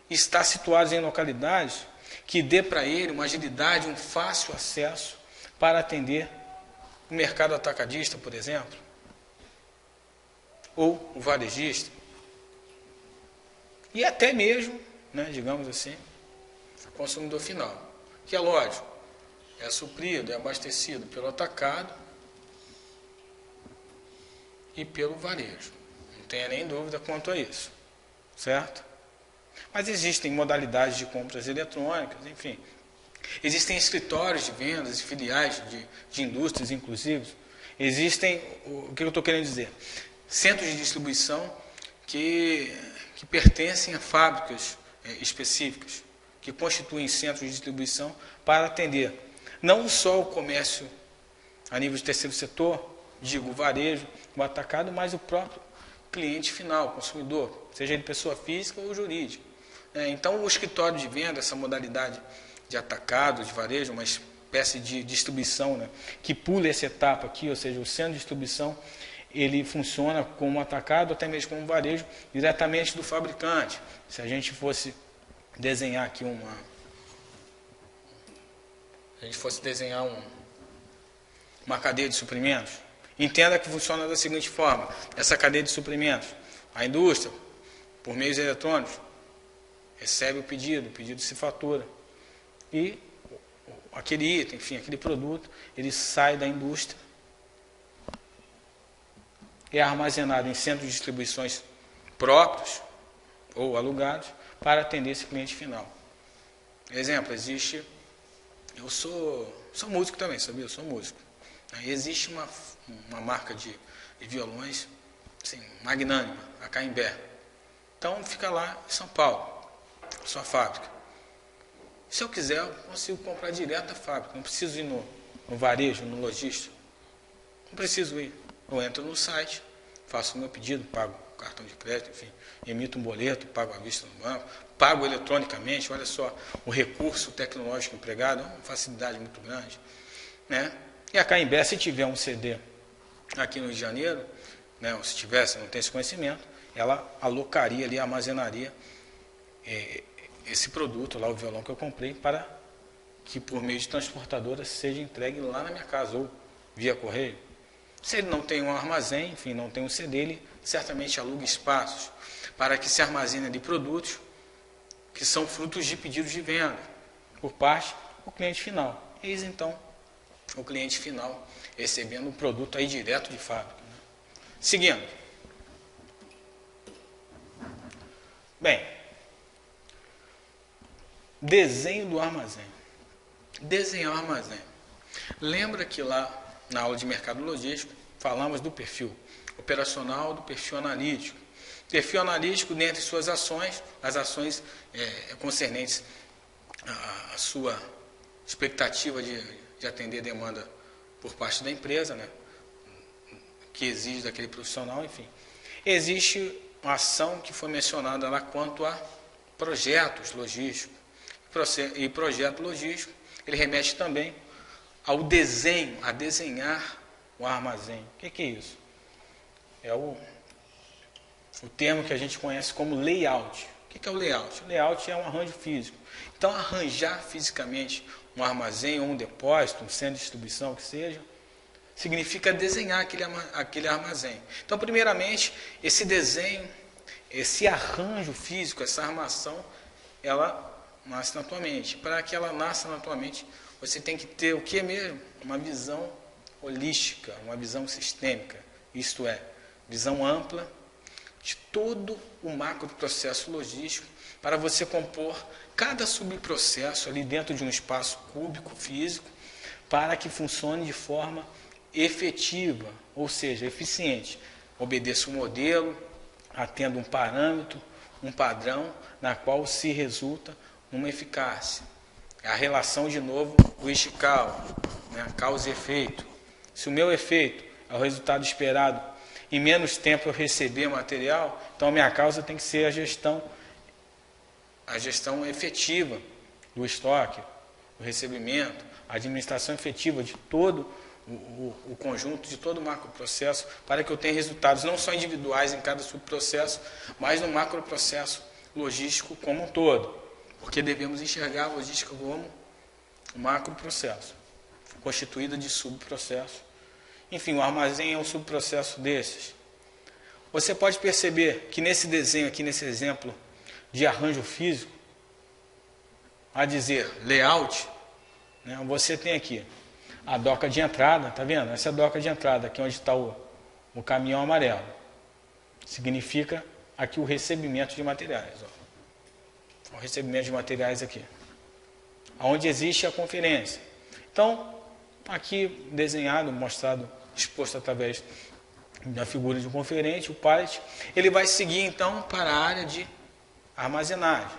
está situado em localidades que dê para ele uma agilidade, um fácil acesso para atender o mercado atacadista, por exemplo, ou o varejista, e até mesmo, digamos assim, o consumidor final, que é lógico, é suprido, é abastecido pelo atacado e pelo varejo. Não tenha nem dúvida quanto a isso, certo? Mas existem modalidades de compras eletrônicas, enfim. Existem escritórios de vendas e filiais de indústrias, inclusive. Existem, o que eu estou querendo dizer? Centros de distribuição que pertencem a fábricas específicas, que constituem centros de distribuição para atender não só o comércio a nível de terceiro setor, digo o varejo, o atacado, mas o próprio cliente final, o consumidor, seja ele pessoa física ou jurídica. Então, o escritório de venda, essa modalidade de atacado, de varejo, uma espécie de distribuição, que pula essa etapa aqui, ou seja, o centro de distribuição, ele funciona como atacado, até mesmo como varejo, diretamente do fabricante. Se a gente fosse desenhar aqui uma cadeia de suprimentos, entenda que funciona da seguinte forma: essa cadeia de suprimentos, a indústria, por meios eletrônicos, recebe o pedido se fatura, e aquele item, enfim, aquele produto, ele sai da indústria, é armazenado em centros de distribuições próprios ou alugados para atender esse cliente final. Exemplo, eu sou músico também, sabia? Eu sou músico. Existe uma marca de violões assim, magnânima, a Caimbé. Então fica lá em São Paulo, sua fábrica. Se eu quiser, eu consigo comprar direto da fábrica, não preciso ir no varejo, no lojista. Não preciso ir. eu entro no site, faço o meu pedido, pago cartão de crédito, enfim, emito um boleto, pago à vista no banco, pago eletronicamente, olha só, o recurso tecnológico empregado, é uma facilidade muito grande, né? E a Caimbé, se tiver um CD aqui no Rio de Janeiro, né, ou se tivesse, não tem esse conhecimento, ela alocaria ali, armazenaria esse produto lá, o violão que eu comprei, para que por meio de transportadora seja entregue lá na minha casa, ou via correio. Se ele não tem um armazém, enfim, não tem um CD, ele certamente aluga espaços para que se armazene ali produtos que são frutos de pedidos de venda por parte do cliente final. Eis então o cliente final recebendo o produto aí direto de fábrica. Né? Seguindo. Bem, desenho do armazém. Desenhar o armazém. Lembra que lá na aula de mercado logístico falamos do perfil operacional, do perfil analítico. Perfil analítico, dentre suas ações, as ações concernentes à sua expectativa de atender demanda por parte da empresa, né, que exige daquele profissional, enfim. Existe uma ação que foi mencionada lá quanto a projetos logísticos. E projeto logístico, ele remete também ao desenho, a desenhar o armazém. O que é isso? É o termo que a gente conhece como layout. O que é o layout? O layout é um arranjo físico. Então, arranjar fisicamente um armazém ou um depósito, um centro de distribuição, que seja, significa desenhar aquele armazém. Então, primeiramente, esse desenho, esse arranjo físico, essa armação, ela nasce na tua mente. Para que ela nasça na tua mente, você tem que ter o que mesmo? Uma visão holística, uma visão sistêmica. Isto é, visão ampla de todo o macro processo logístico para você compor cada subprocesso ali dentro de um espaço cúbico físico para que funcione de forma efetiva, ou seja, eficiente. Obedeça um modelo, atenda um parâmetro, um padrão, na qual se resulta uma eficácia. É a relação, de novo, do Ishikawa, né? Causa e efeito. Se o meu efeito é o resultado esperado, em menos tempo eu receber material, então a minha causa tem que ser a gestão efetiva do estoque, o recebimento, a administração efetiva de todo o conjunto, de todo o macroprocesso, para que eu tenha resultados não só individuais em cada subprocesso, mas no macroprocesso logístico como um todo. Porque devemos enxergar a logística como um macroprocesso, constituído de subprocessos. Enfim, o armazém é um subprocesso desses. Você pode perceber que nesse desenho aqui, nesse exemplo de arranjo físico, a dizer layout, né, você tem aqui a doca de entrada, tá vendo? Essa é a doca de entrada, aqui onde está o caminhão amarelo. Significa aqui o recebimento de materiais. Ó. O recebimento de materiais aqui. Onde existe a conferência. Então, aqui desenhado, mostrado, exposto através da figura de um conferente, o pallet, ele vai seguir então para a área de armazenagem.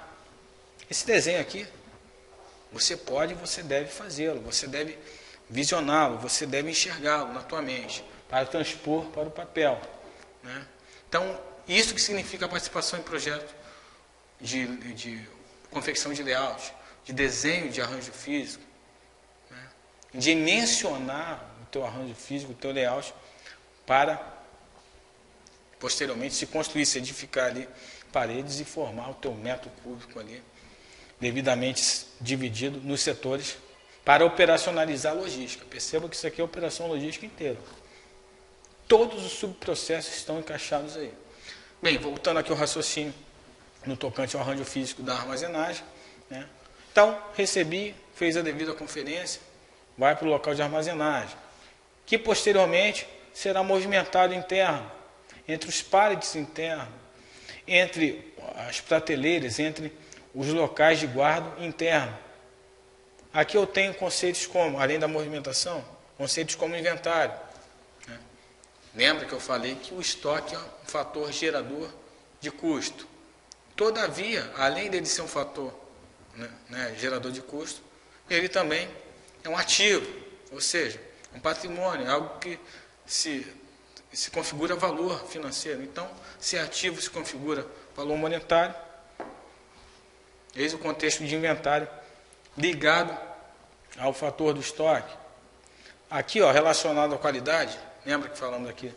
Esse desenho aqui, você pode e você deve fazê-lo, você deve visioná-lo, você deve enxergá-lo na tua mente, para transpor para o papel. Né? Então, isso que significa a participação em projeto de confecção de layout, de desenho de arranjo físico, né? De mencionar o teu arranjo físico, o teu layout, para posteriormente se construir, se edificar ali paredes e formar o teu metro cúbico ali, devidamente dividido nos setores, para operacionalizar a logística. Perceba que isso aqui é a operação logística inteira. Todos os subprocessos estão encaixados aí. Bem, voltando aqui ao raciocínio, no tocante ao arranjo físico da armazenagem, né? Então, recebi, fez a devida conferência, vai para o local de armazenagem, que posteriormente será movimentado interno, entre os pallets internos, entre as prateleiras, entre os locais de guarda interno. Aqui eu tenho conceitos como, além da movimentação, conceitos como inventário. Né? Lembra que eu falei que o estoque é um fator gerador de custo. Todavia, além dele ser um fator gerador de custo, ele também é um ativo, ou seja, um patrimônio, algo que se se configura valor financeiro. Então, se é ativo, se configura valor monetário. Eis o contexto de inventário ligado ao fator do estoque. Aqui, ó, relacionado à qualidade, lembra que falamos aqui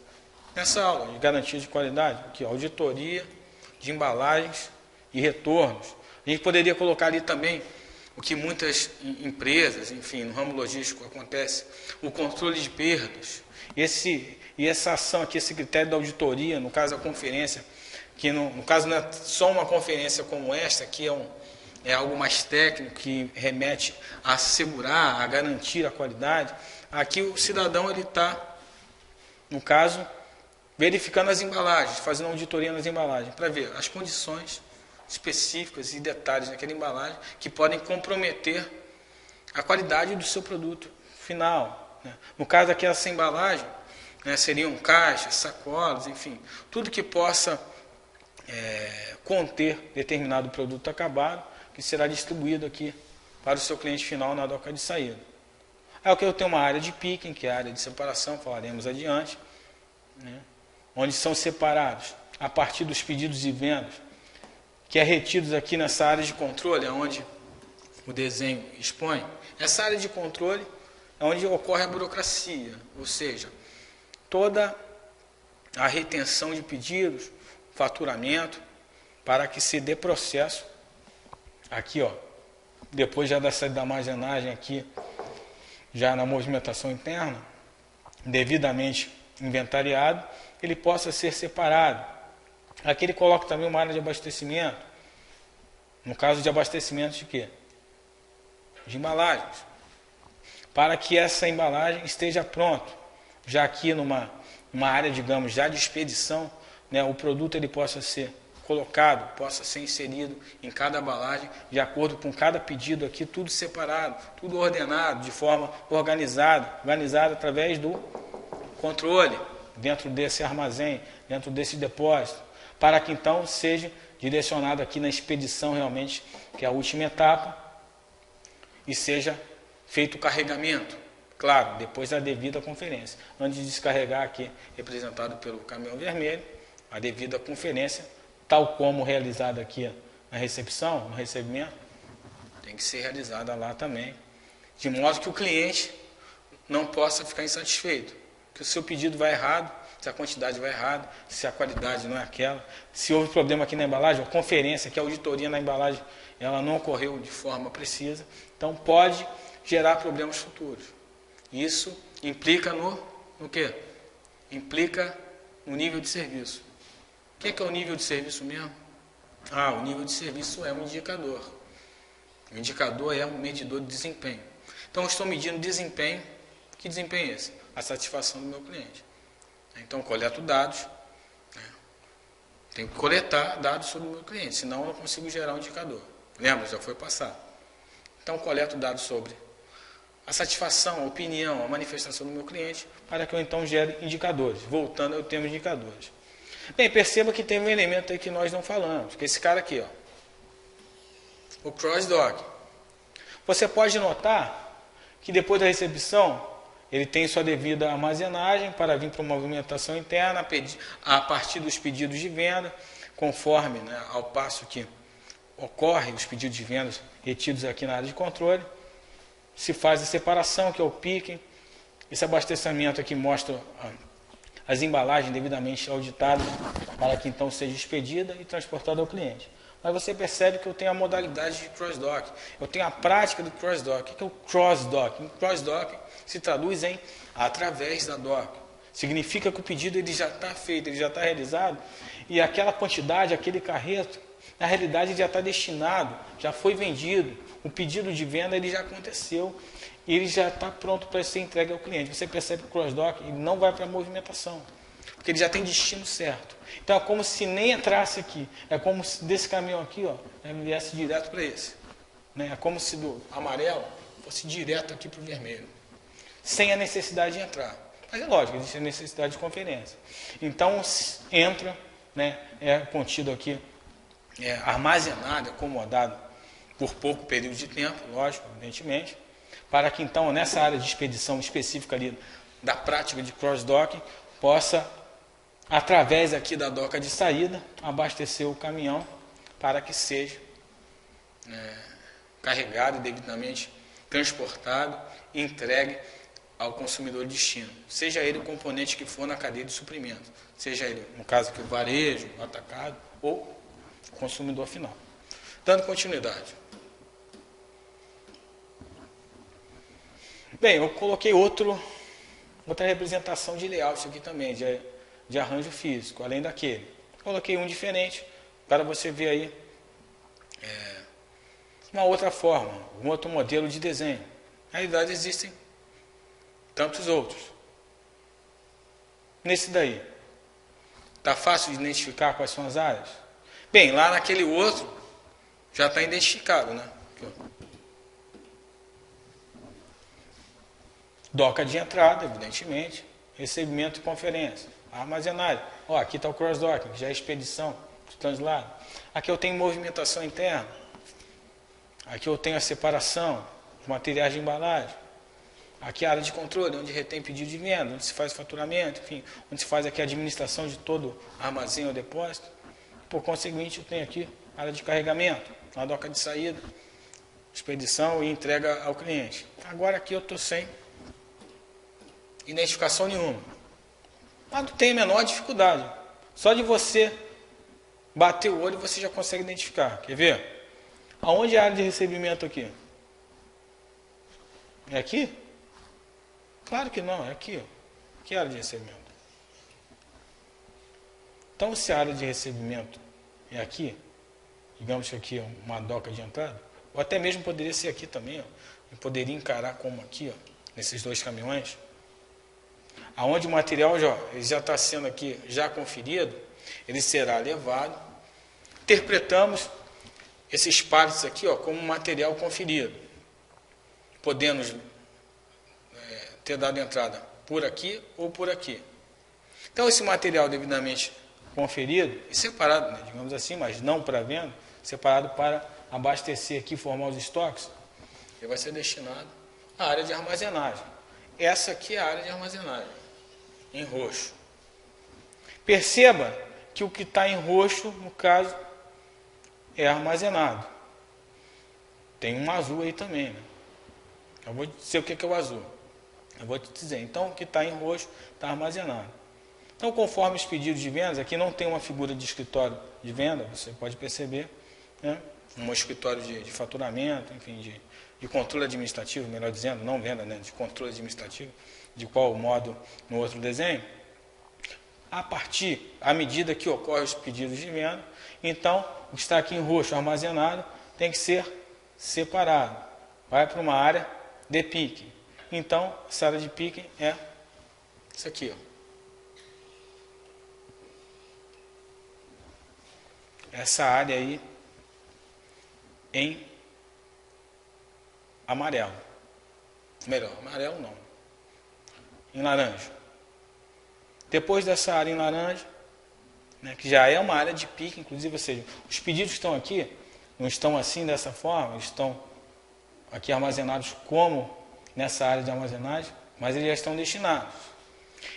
nessa aula de garantia de qualidade? Aqui, ó, auditoria de embalagens e retornos. A gente poderia colocar ali também o que muitas empresas, enfim, no ramo logístico acontece, o controle de perdas. E essa ação aqui, esse critério da auditoria, no caso da conferência, que no caso não é só uma conferência como esta, que é algo mais técnico, que remete a assegurar, a garantir a qualidade. Aqui o cidadão está, no caso, verificando as embalagens, fazendo auditoria nas embalagens, para ver as condições específicas e detalhes naquela embalagem que podem comprometer a qualidade do seu produto final, né? No caso aqui, essa embalagem, né, seriam caixas, sacolas, enfim, tudo que possa conter determinado produto acabado, que será distribuído aqui para o seu cliente final na doca de saída. Aí eu tenho uma área de picking, que é a área de separação, falaremos adiante, né, onde são separados a partir dos pedidos de vendas, que é retidos aqui nessa área de controle, onde o desenho expõe. Essa área de controle é onde ocorre a burocracia, ou seja, toda a retenção de pedidos, faturamento, para que se dê processo aqui, ó, depois já da saída da armazenagem aqui, já na movimentação interna, devidamente inventariado, ele possa ser separado. Aqui ele coloca também uma área de abastecimento, no caso de abastecimento de quê? De embalagens, para que essa embalagem esteja pronta. Já aqui numa área, digamos, já de expedição, né, o produto ele possa ser colocado, possa ser inserido em cada embalagem, de acordo com cada pedido aqui, tudo separado, tudo ordenado, de forma organizada através do controle, dentro desse armazém, dentro desse depósito, para que então seja direcionado aqui na expedição realmente, que é a última etapa, e seja feito o carregamento, claro, depois da devida conferência. Antes de descarregar aqui, representado pelo caminhão vermelho, a devida conferência, tal como realizada aqui na recepção, no recebimento, tem que ser realizada lá também, de modo que o cliente não possa ficar insatisfeito, que o seu pedido vai errado, se a quantidade vai errado, se a qualidade não é aquela, se houve problema aqui na embalagem, a conferência, que a auditoria na embalagem, ela não ocorreu de forma precisa, então pode gerar problemas futuros. Isso implica no quê? Implica no nível de serviço. O que é o nível de serviço mesmo? O nível de serviço é um indicador. O indicador é um medidor de desempenho. Então eu estou medindo desempenho. Que desempenho é esse? A satisfação do meu cliente. Então, coleto dados, né? Tenho que coletar dados sobre o meu cliente, senão eu não consigo gerar um indicador. Lembra? Já foi passado. Então, coleto dados sobre a satisfação, a opinião, a manifestação do meu cliente, para que eu então gere indicadores. Voltando ao tema de indicadores. Bem, perceba que tem um elemento aí que nós não falamos, que é esse cara aqui, ó, o cross-dock. Você pode notar que depois da recepção, ele tem sua devida armazenagem para vir para uma movimentação interna a partir dos pedidos de venda, conforme, né, ao passo que ocorrem os pedidos de vendas retidos aqui na área de controle. Se faz a separação, que é o picking. Esse abastecimento aqui mostra as embalagens devidamente auditadas para que então seja expedida e transportada ao cliente. Mas você percebe que eu tenho a modalidade de cross-dock. Eu tenho a prática do cross-dock. O que é o cross-dock? O cross-dock se traduz em através da dock. Significa que o pedido ele já está feito, ele já está realizado, e aquela quantidade, aquele carreto, na realidade ele já está destinado, já foi vendido. O pedido de venda ele já aconteceu, e ele já está pronto para ser entregue ao cliente. Você percebe que o cross-dock ele não vai para a movimentação, porque ele já tem destino certo. Então é como se nem entrasse aqui, é como se desse caminhão aqui, ó, ele viesse direto para esse. Né? É como se do amarelo fosse direto aqui para o vermelho, sem a necessidade de entrar. Mas é lógico, existe a necessidade de conferência. Então entra, né, é contido aqui, armazenado, acomodado por pouco período de tempo, lógico, evidentemente, para que então nessa área de expedição específica ali da prática de cross-docking possa através aqui da doca de saída, abastecer o caminhão para que seja carregado, devidamente transportado e entregue ao consumidor de destino, seja ele o componente que for na cadeia de suprimento, seja ele, no caso aqui, o varejo, o atacado ou o consumidor final. Dando continuidade. Bem, eu coloquei outra representação de layout aqui também, de arranjo físico, além daquele. Coloquei um diferente para você ver aí uma outra forma, um outro modelo de desenho. Na realidade existem tantos outros. Nesse daí, está fácil de identificar quais são as áreas? Bem, lá naquele outro já está identificado, né? Doca de entrada, evidentemente, recebimento e conferência, armazenagem. Ó, aqui está o cross-docking, que já é expedição, translado. Aqui eu tenho movimentação interna. Aqui eu tenho a separação, os materiais de embalagem. Aqui a área de controle, onde retém pedido de venda, onde se faz faturamento, enfim, onde se faz aqui a administração de todo armazém ou depósito. Por conseguinte, eu tenho aqui a área de carregamento, a doca de saída, expedição e entrega ao cliente. Agora aqui eu estou sem identificação nenhuma. Mas não tem a menor dificuldade. Só de você bater o olho, você já consegue identificar. Quer ver? Aonde é a área de recebimento aqui? É aqui? Claro que não, é aqui. Aqui é a área de recebimento. Então, se a área de recebimento é aqui, digamos que aqui é uma doca de entrada, ou até mesmo poderia ser aqui também, ó, eu poderia encarar como aqui, ó, nesses dois caminhões, aonde o material já está sendo aqui já conferido, ele será levado. Interpretamos esses pallets aqui, ó, como material conferido, podendo ter dado entrada por aqui ou por aqui. Então, esse material devidamente conferido e separado, né, digamos assim, mas não para venda, separado para abastecer aqui, formar os estoques, ele vai ser destinado à área de armazenagem. Essa aqui é a área de armazenagem, em roxo. Perceba que o que está em roxo, no caso, é armazenado. Tem um azul aí também, né? Eu vou dizer o que é o azul. Eu vou te dizer. Então, o que está em roxo está armazenado. Então, conforme os pedidos de vendas, aqui não tem uma figura de escritório de venda, você pode perceber, né? Um escritório de faturamento, enfim, de controle administrativo, melhor dizendo, não venda, né? De controle administrativo, de qual modo no outro desenho. À medida que ocorrem os pedidos de venda, então, o que está aqui em roxo armazenado tem que ser separado. Vai para uma área de picking. Então, essa área de picking é isso aqui, ó. Essa área aí em amarelo. Melhor, amarelo não. Em laranja. Depois dessa área em laranja, né, que já é uma área de pique, inclusive, ou seja, os pedidos que estão aqui não estão assim dessa forma, estão aqui armazenados como nessa área de armazenagem, mas eles já estão destinados.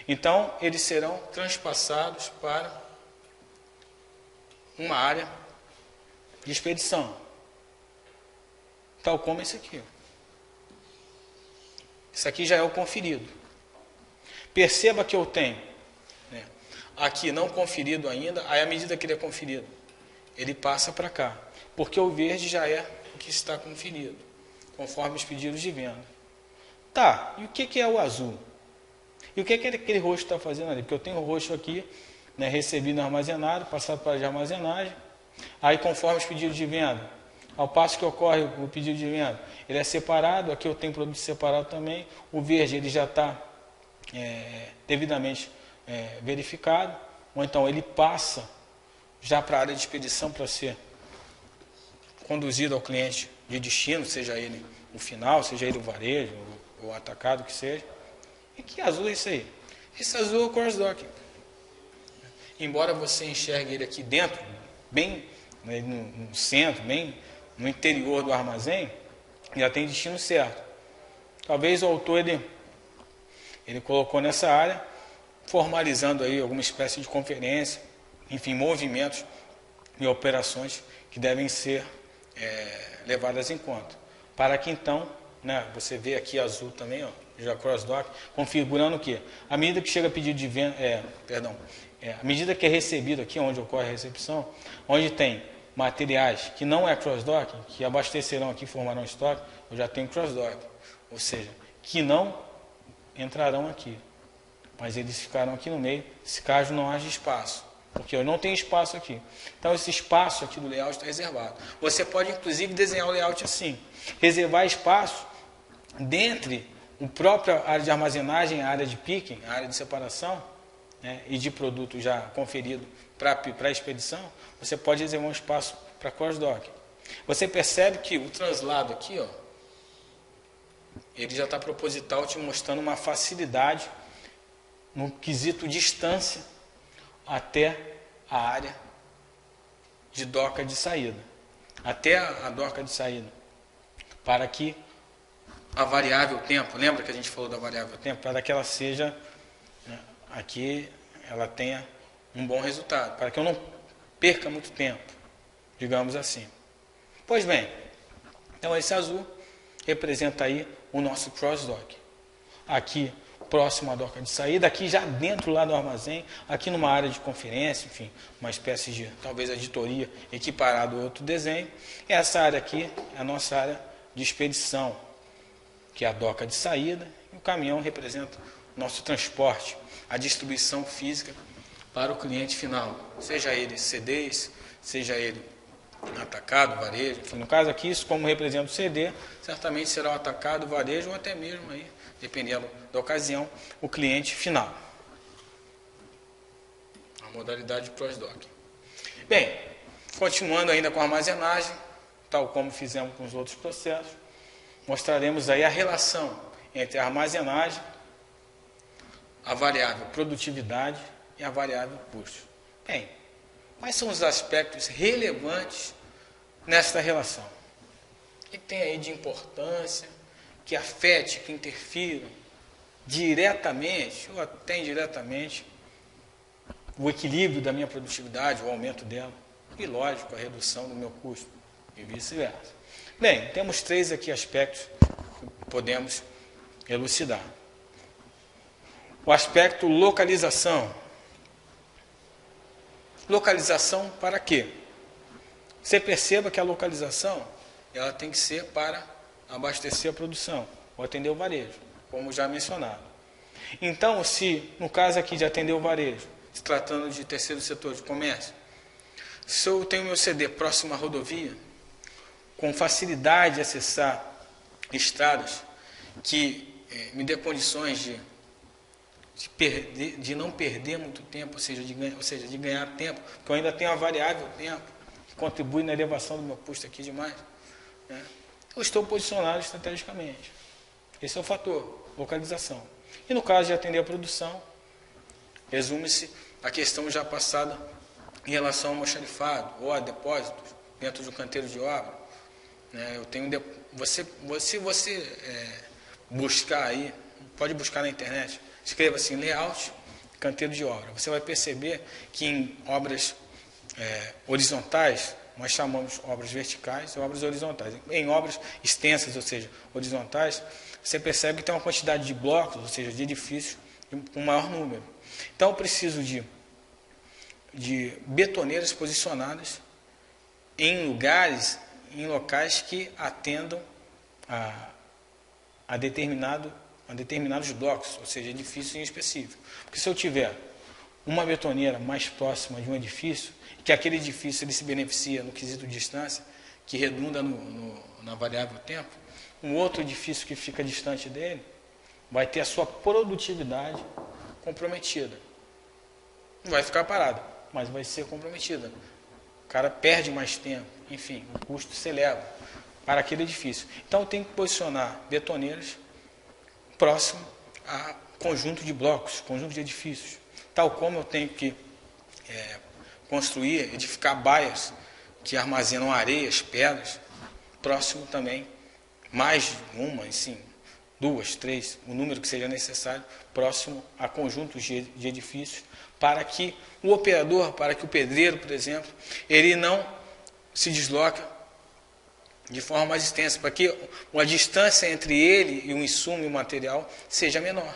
Então, eles serão transpassados para uma área de expedição, tal como esse aqui. Isso aqui já é o conferido. Perceba que eu tenho, né, aqui não conferido ainda, aí à medida que ele é conferido, ele passa para cá, porque o verde já é o que está conferido, conforme os pedidos de venda. Tá, e o que é o azul? E o que aquele roxo está fazendo ali? Porque eu tenho o roxo aqui, né, recebido armazenado, passado para a armazenagem, aí conforme os pedidos de venda, ao passo que ocorre o pedido de venda, ele é separado, aqui eu tenho produto separado também, o verde ele já está devidamente verificado, ou então ele passa já para a área de expedição para ser conduzido ao cliente de destino, seja ele o final, seja ele o varejo, ou atacado, que seja. E que azul é isso aí? Esse azul é o cross-docking. Embora você enxergue ele aqui dentro, bem, né, no centro, bem no interior do armazém, já tem destino certo. Talvez o autor ele colocou nessa área formalizando aí alguma espécie de conferência, enfim, movimentos e operações que devem ser levadas em conta. Para que então, né, você vê aqui azul também, ó, já cross-dock, configurando o quê? À medida que chega pedido de venda, à medida que é recebido aqui, onde ocorre a recepção, onde tem materiais que não é cross-dock, que abastecerão aqui, formarão estoque, eu já tenho cross-dock, ou seja, que não entrarão aqui, mas eles ficarão aqui no meio, se caso não haja espaço, porque eu não tenho espaço aqui. Então esse espaço aqui do layout está reservado. Você pode inclusive desenhar o layout assim, reservar espaço dentre a própria área de armazenagem, a área de picking, a área de separação, né, e de produto já conferido para a expedição, você pode reservar um espaço para cross-dock. Você percebe que o translado aqui, ó, ele já está proposital, te mostrando uma facilidade no quesito distância até a área de doca de saída. Até a doca de saída. Para que a variável tempo, lembra que a gente falou da variável tempo? Para que ela seja, né, aqui, ela tenha um bom resultado. Para que eu não perca muito tempo, digamos assim. Pois bem, então esse azul representa aí o nosso cross-dock. Aqui, próximo à doca de saída, aqui já dentro lá do armazém, aqui numa área de conferência, enfim, uma espécie de, talvez, editoria equiparado a outro desenho. Essa área aqui é a nossa área de expedição, que é a doca de saída, e o caminhão representa o nosso transporte, a distribuição física para o cliente final, seja ele CDs, seja ele atacado, varejo, enfim, no caso aqui, isso como representa o CD, certamente será o atacado, varejo ou até mesmo, aí, dependendo da ocasião, o cliente final. A modalidade cross-dock. Bem, continuando ainda com a armazenagem, tal como fizemos com os outros processos, mostraremos aí a relação entre a armazenagem, a variável produtividade e a variável custo. Bem, quais são os aspectos relevantes nesta relação? O que tem aí de importância, que afete, que interfira diretamente ou até indiretamente o equilíbrio da minha produtividade, o aumento dela, e lógico, a redução do meu custo, e vice-versa. Bem, temos 3 aqui aspectos que podemos elucidar. O aspecto localização. Localização para quê? Você perceba que a localização ela tem que ser para abastecer a produção, ou atender o varejo, como já mencionado. Então, se no caso aqui de atender o varejo, se tratando de terceiro setor de comércio, se eu tenho meu CD próximo à rodovia, com facilidade de acessar estradas que me dê condições de não perder muito tempo, ou seja, de ganhar tempo, porque eu ainda tenho a variável tempo, que contribui na elevação do meu custo aqui demais, né? Eu estou posicionado estrategicamente. Esse é o fator, localização. E no caso de atender a produção, resume-se a questão já passada em relação ao almoxarifado ou a depósitos dentro de um canteiro de obra. Eu tenho você buscar aí, pode buscar na internet, escreva assim, layout, canteiro de obra. Você vai perceber que em obras horizontais, nós chamamos obras verticais e obras horizontais. Em obras extensas, ou seja, horizontais, você percebe que tem uma quantidade de blocos, ou seja, de edifícios, com maior número. Então, eu preciso de betoneiras posicionadas em lugares, em locais que atendam a determinados blocos, ou seja, edifícios em específico. Porque se eu tiver uma betoneira mais próxima de um edifício, que aquele edifício ele se beneficia no quesito de distância, que redunda na variável tempo, um outro edifício que fica distante dele vai ter a sua produtividade comprometida. Não vai ficar parado, mas vai ser comprometida. O cara perde mais tempo, enfim, o custo se eleva para aquele edifício. Então, eu tenho que posicionar betoneiras próximo a conjunto de blocos, conjunto de edifícios. Tal como eu tenho que construir, edificar baias que armazenam areias, pedras, próximo também, mais de uma, assim, 2, 3, o número que seja necessário, próximo a conjuntos de edifícios, para que o operador, para que o pedreiro, por exemplo, ele não se desloque de forma mais extensa, para que a distância entre ele e o insumo e o material seja menor.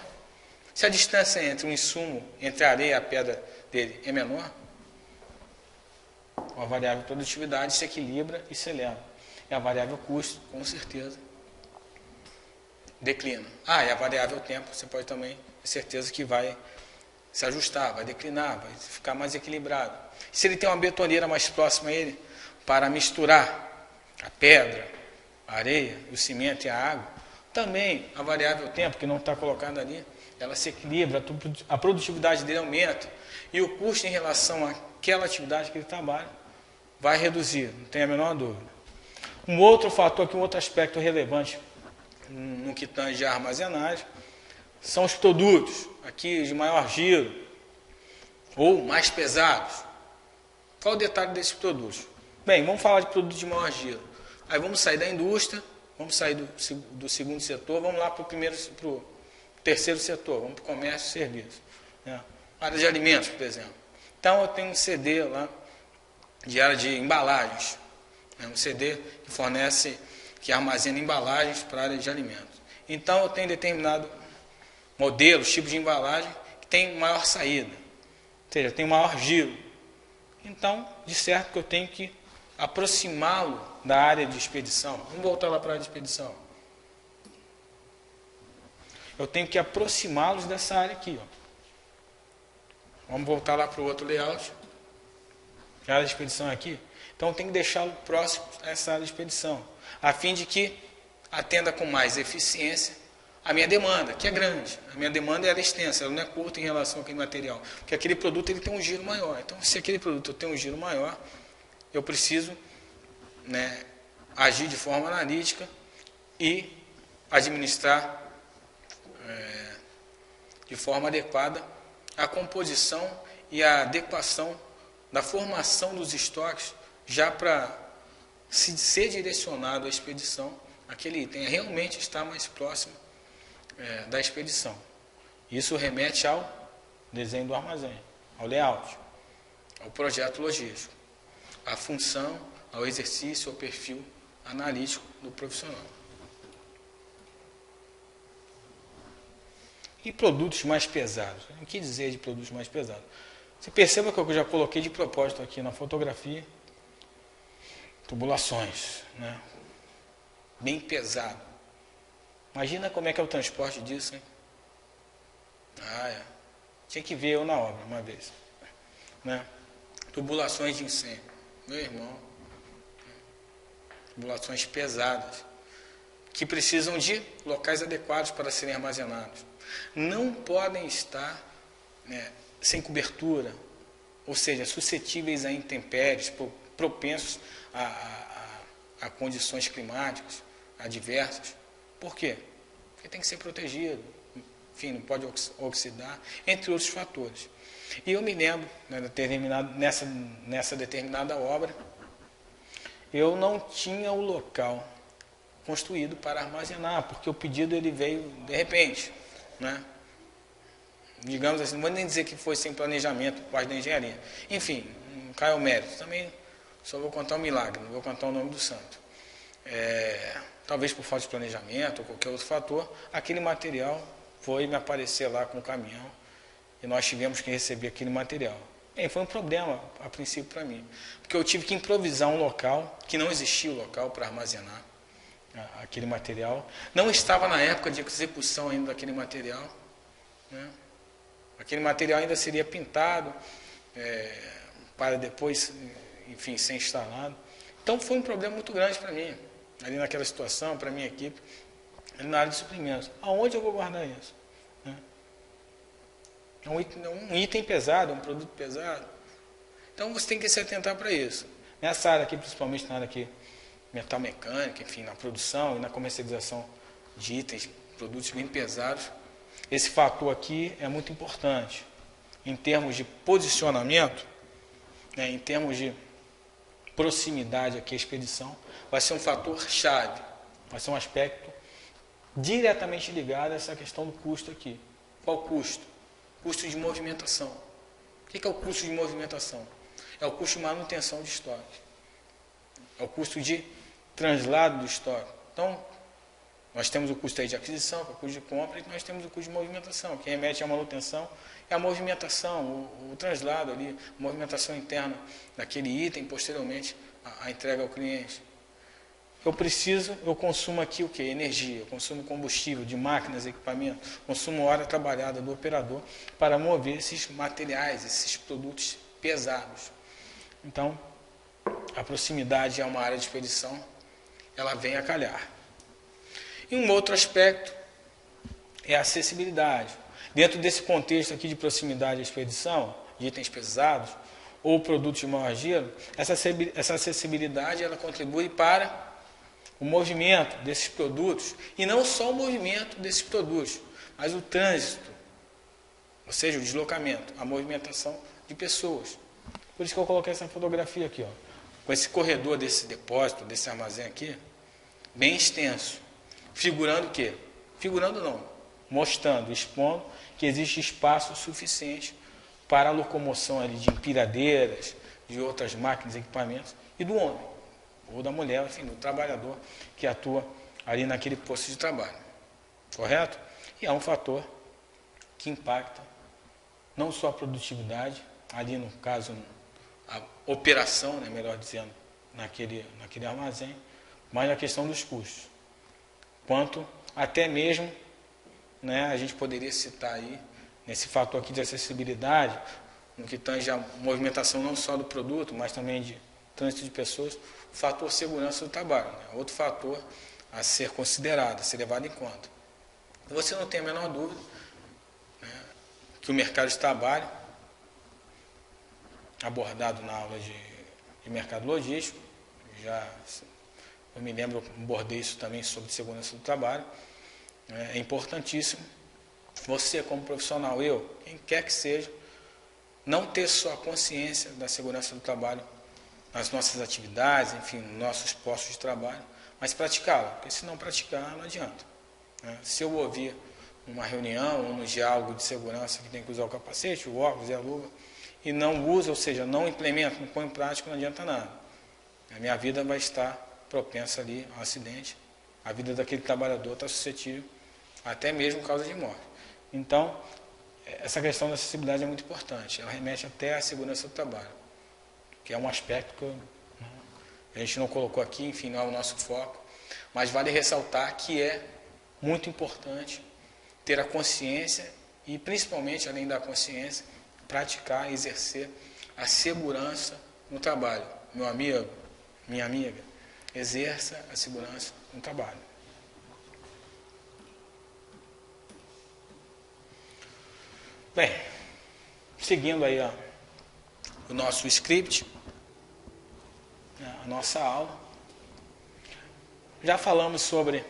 Se a distância entre o insumo, entre a areia e a pedra dele é menor, a variável produtividade se equilibra e se eleva. E a variável custo, com certeza, declina. E a variável tempo, você pode também ter certeza que vai se ajustar, vai declinar, vai ficar mais equilibrado. Se ele tem uma betoneira mais próxima a ele, para misturar a pedra, a areia, o cimento e a água, também a variável tempo, que não está colocada ali, ela se equilibra, a produtividade dele aumenta, e o custo em relação àquela atividade que ele trabalha vai reduzir, não tem a menor dúvida. Um outro fator, um outro aspecto relevante no que tange a armazenagem, são os produtos, aqui de maior giro, ou mais pesados. Qual o detalhe desses produtos? Bem, vamos falar de produtos de maior giro. Aí vamos sair da indústria, vamos sair do segundo setor, vamos lá para o terceiro setor, vamos para o comércio e serviço. Área de alimentos, por exemplo. Então eu tenho um CD lá de área de embalagens. Um CD que fornece, que armazena embalagens para a área de alimentos. Então eu tenho determinado modelo, tipo de embalagem que tem maior saída, ou seja, tem maior giro. Então, de certo que eu tenho que aproximá-lo da área de expedição. Vamos voltar lá para a área de expedição. Eu tenho que aproximá-los dessa área aqui. Vamos voltar lá para o outro layout. A área de expedição é aqui. Então, eu tenho que deixá-lo próximo a essa área de expedição, a fim de que atenda com mais eficiência a minha demanda, que é grande. A minha demanda é extensa, ela não é curta em relação àquele material. Porque aquele produto ele tem um giro maior. Então, se aquele produto tem um giro maior, eu preciso agir de forma analítica e administrar de forma adequada a composição e a adequação da formação dos estoques, já para ser direcionado à expedição, aquele item realmente está mais próximo da expedição. Isso remete ao desenho do armazém, ao layout, ao projeto logístico, à função, ao exercício, ao perfil analítico do profissional. E produtos mais pesados? O que dizer de produtos mais pesados? Você perceba que eu já coloquei de propósito aqui na fotografia tubulações, bem pesado. Imagina como é que é o transporte disso, hein? Tinha que ver eu na obra uma vez. Tubulações de incêndio. Meu irmão. Tubulações pesadas, que precisam de locais adequados para serem armazenados. Não podem estar sem cobertura, ou seja, suscetíveis a intempéries, propensos a condições climáticas adversas. Por quê? Porque tem que ser protegido, enfim, não pode oxidar, entre outros fatores. E eu me lembro, nessa determinada obra, eu não tinha o local construído para armazenar, porque o pedido ele veio de repente, digamos assim, não vou nem dizer que foi sem planejamento por parte da engenharia. Enfim, não cai ao mérito. Também só vou contar um milagre, não vou contar o nome do santo. Talvez por falta de planejamento ou qualquer outro fator, aquele material foi me aparecer lá com o caminhão e nós tivemos que receber aquele material. Foi um problema a princípio para mim, porque eu tive que improvisar um local, que não existia o local para armazenar aquele material. Não estava na época de execução ainda daquele material. Aquele material ainda seria pintado para depois, enfim, ser instalado. Então foi um problema muito grande para mim, ali naquela situação, para a minha equipe, na área de suprimentos. Aonde eu vou guardar isso? É um item pesado, um produto pesado. Então você tem que se atentar para isso. Nessa área aqui, principalmente na área aqui, metal mecânica, enfim, na produção e na comercialização de itens, produtos bem pesados, esse fator aqui é muito importante. Em termos de posicionamento, em termos de proximidade aqui à expedição, vai ser um fator chave, vai ser um aspecto diretamente ligado a essa questão do custo aqui. Qual custo? Custo de movimentação. O que é o custo de movimentação? É o custo de manutenção de estoque. É o custo de translado do estoque. Então, nós temos o custo aí de aquisição, que é o custo de compra, e nós temos o custo de movimentação, que remete à manutenção, é a movimentação, o translado ali, a movimentação interna daquele item, posteriormente a entrega ao cliente. Eu consumo aqui o que? Energia, eu consumo combustível de máquinas, equipamentos, consumo hora trabalhada do operador para mover esses materiais, esses produtos pesados. Então, a proximidade a uma área de expedição, ela vem a calhar. E um outro aspecto é a acessibilidade. Dentro desse contexto aqui de proximidade à expedição, de itens pesados ou produtos de maior giro, essa acessibilidade ela contribui para o movimento desses produtos, e não só o movimento desses produtos, mas o trânsito, ou seja, o deslocamento, a movimentação de pessoas. Por isso que eu coloquei essa fotografia aqui, ó, com esse corredor desse depósito, desse armazém aqui, bem extenso, figurando o quê? Figurando não, mostrando, expondo que existe espaço suficiente para a locomoção ali de empiradeiras, de outras máquinas e equipamentos, e do homem, ou da mulher, enfim, do trabalhador que atua ali naquele posto de trabalho. Correto? E é um fator que impacta não só a produtividade, ali no caso, a operação, né, melhor dizendo, naquele armazém, mas a questão dos custos. Quanto até mesmo, né, a gente poderia citar aí, nesse fator aqui de acessibilidade, no que tange a movimentação não só do produto, mas também de trânsito de pessoas, o fator segurança do trabalho, né, outro fator a ser considerado, a ser levado em conta. Você não tem a menor dúvida, né, que o mercado de trabalho, abordado na aula de mercado logístico, eu me lembro, eu abordei isso também sobre segurança do trabalho, é importantíssimo você como profissional, quem quer que seja, não ter só a consciência da segurança do trabalho nas nossas atividades, enfim, nos nossos postos de trabalho, mas praticá-la, porque se não praticar, não adianta. Né? Se eu ouvir numa reunião ou no diálogo de segurança que tem que usar o capacete, o óculos e a luva, e não usa, ou seja, não implementa, não põe em prática, não adianta nada. A minha vida vai estar propensa ali ao acidente, a vida daquele trabalhador está suscetível até mesmo causa de morte. Então, essa questão da acessibilidade é muito importante, ela remete até à segurança do trabalho, que é um aspecto que a gente não colocou aqui, enfim, não é o nosso foco, mas vale ressaltar que é muito importante ter a consciência e, principalmente, além da consciência, praticar, exercer a segurança no trabalho. Meu amigo, minha amiga, exerça a segurança no trabalho. Bem, seguindo aí o nosso script, a nossa aula, já falamos sobre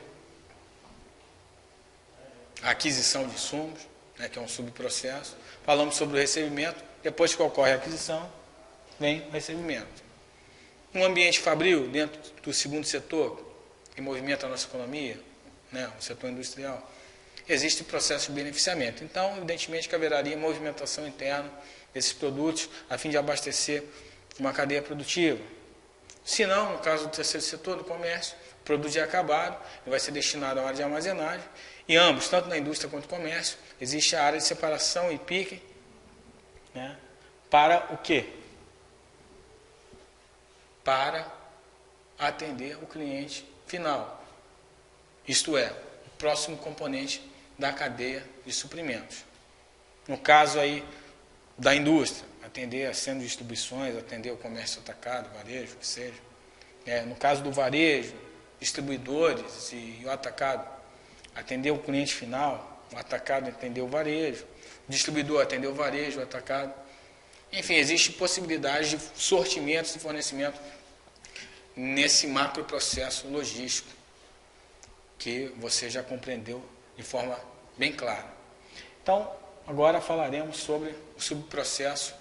a aquisição de insumos, né, que é um subprocesso, falamos sobre o recebimento, depois que ocorre a aquisição, vem o recebimento. Um ambiente fabril dentro do segundo setor, que movimenta a nossa economia, né, o setor industrial, existe o processo de beneficiamento. Então, evidentemente que haveria movimentação interna desses produtos a fim de abastecer uma cadeia produtiva. Se não, no caso do terceiro setor, do comércio, o produto já é acabado, ele vai ser destinado à área de armazenagem, e ambos, tanto na indústria quanto no comércio, existe a área de separação e picking, né, para o quê? Para atender o cliente final, isto é, o próximo componente da cadeia de suprimentos. No caso aí da indústria, atender a centro de distribuições, atender o comércio atacado, varejo, o que seja. No caso do varejo, distribuidores e o atacado, atender o cliente final, o atacado atender o varejo, o distribuidor atender o varejo, o atacado. Enfim, existe possibilidade de sortimentos e fornecimento nesse macro processo logístico que você já compreendeu de forma bem clara. Então, agora falaremos sobre o subprocesso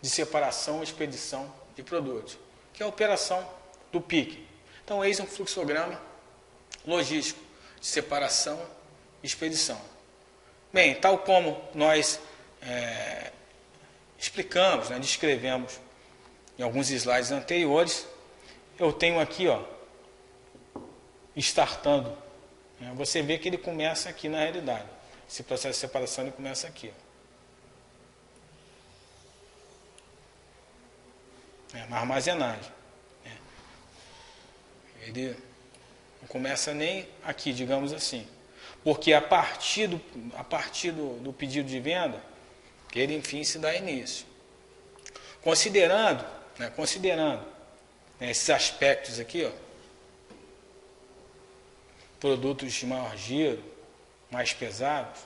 de separação e expedição de produtos, que é a operação do PIC. Então, eis um fluxograma logístico de separação e expedição. Bem, tal como nós explicamos, né, descrevemos em alguns slides anteriores, eu tenho aqui, ó, startando. Né, você vê que ele começa aqui na realidade. Esse processo de separação ele começa aqui. Na armazenagem. Ele não começa nem aqui, digamos assim. Porque a partir do pedido de venda, ele, enfim, se dá início. Considerando esses aspectos aqui, ó, produtos de maior giro, mais pesados,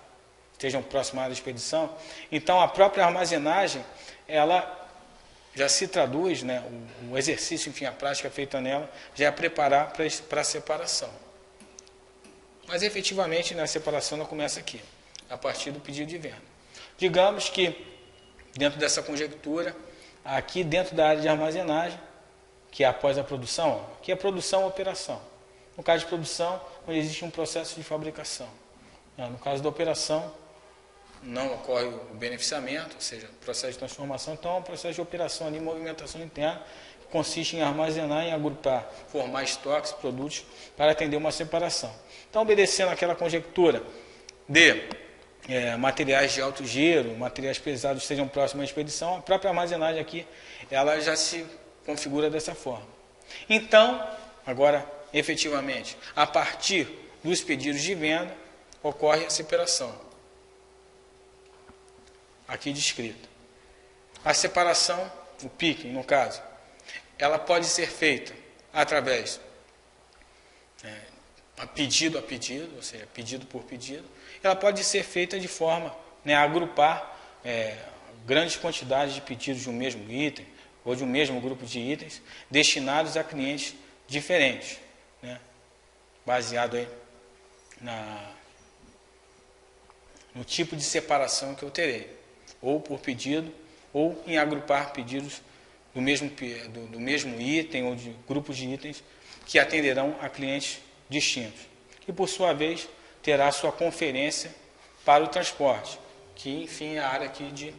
estejam próximos à área de expedição, então a própria armazenagem, ela já se traduz, né, o exercício, enfim, a prática feita nela, já é preparar para a separação. Mas efetivamente, né, a separação não começa aqui, a partir do pedido de venda. Digamos que, dentro dessa conjectura, aqui dentro da área de armazenagem, que é após a produção, que é produção ou operação. No caso de produção, onde existe um processo de fabricação. No caso da operação, não ocorre o beneficiamento, ou seja, o processo de transformação, então é um processo de operação ali, movimentação interna, que consiste em armazenar, em agrupar, formar estoques, produtos, para atender uma separação. Então, obedecendo àquela conjectura de materiais de alto giro, materiais pesados sejam próximos à expedição, a própria armazenagem aqui, ela já se configura dessa forma. Então, agora, efetivamente, a partir dos pedidos de venda, ocorre a separação. Aqui descrito. A separação, o picking no caso, ela pode ser feita através pedido a pedido, ou seja, pedido por pedido. Ela pode ser feita de forma a agrupar grandes quantidades de pedidos de um mesmo item ou de um mesmo grupo de itens destinados a clientes diferentes, né, baseado aí no tipo de separação que eu terei, ou por pedido, ou em agrupar pedidos do mesmo item ou de grupos de itens que atenderão a clientes distintos. E, por sua vez, terá sua conferência para o transporte, que, enfim, é a área aqui de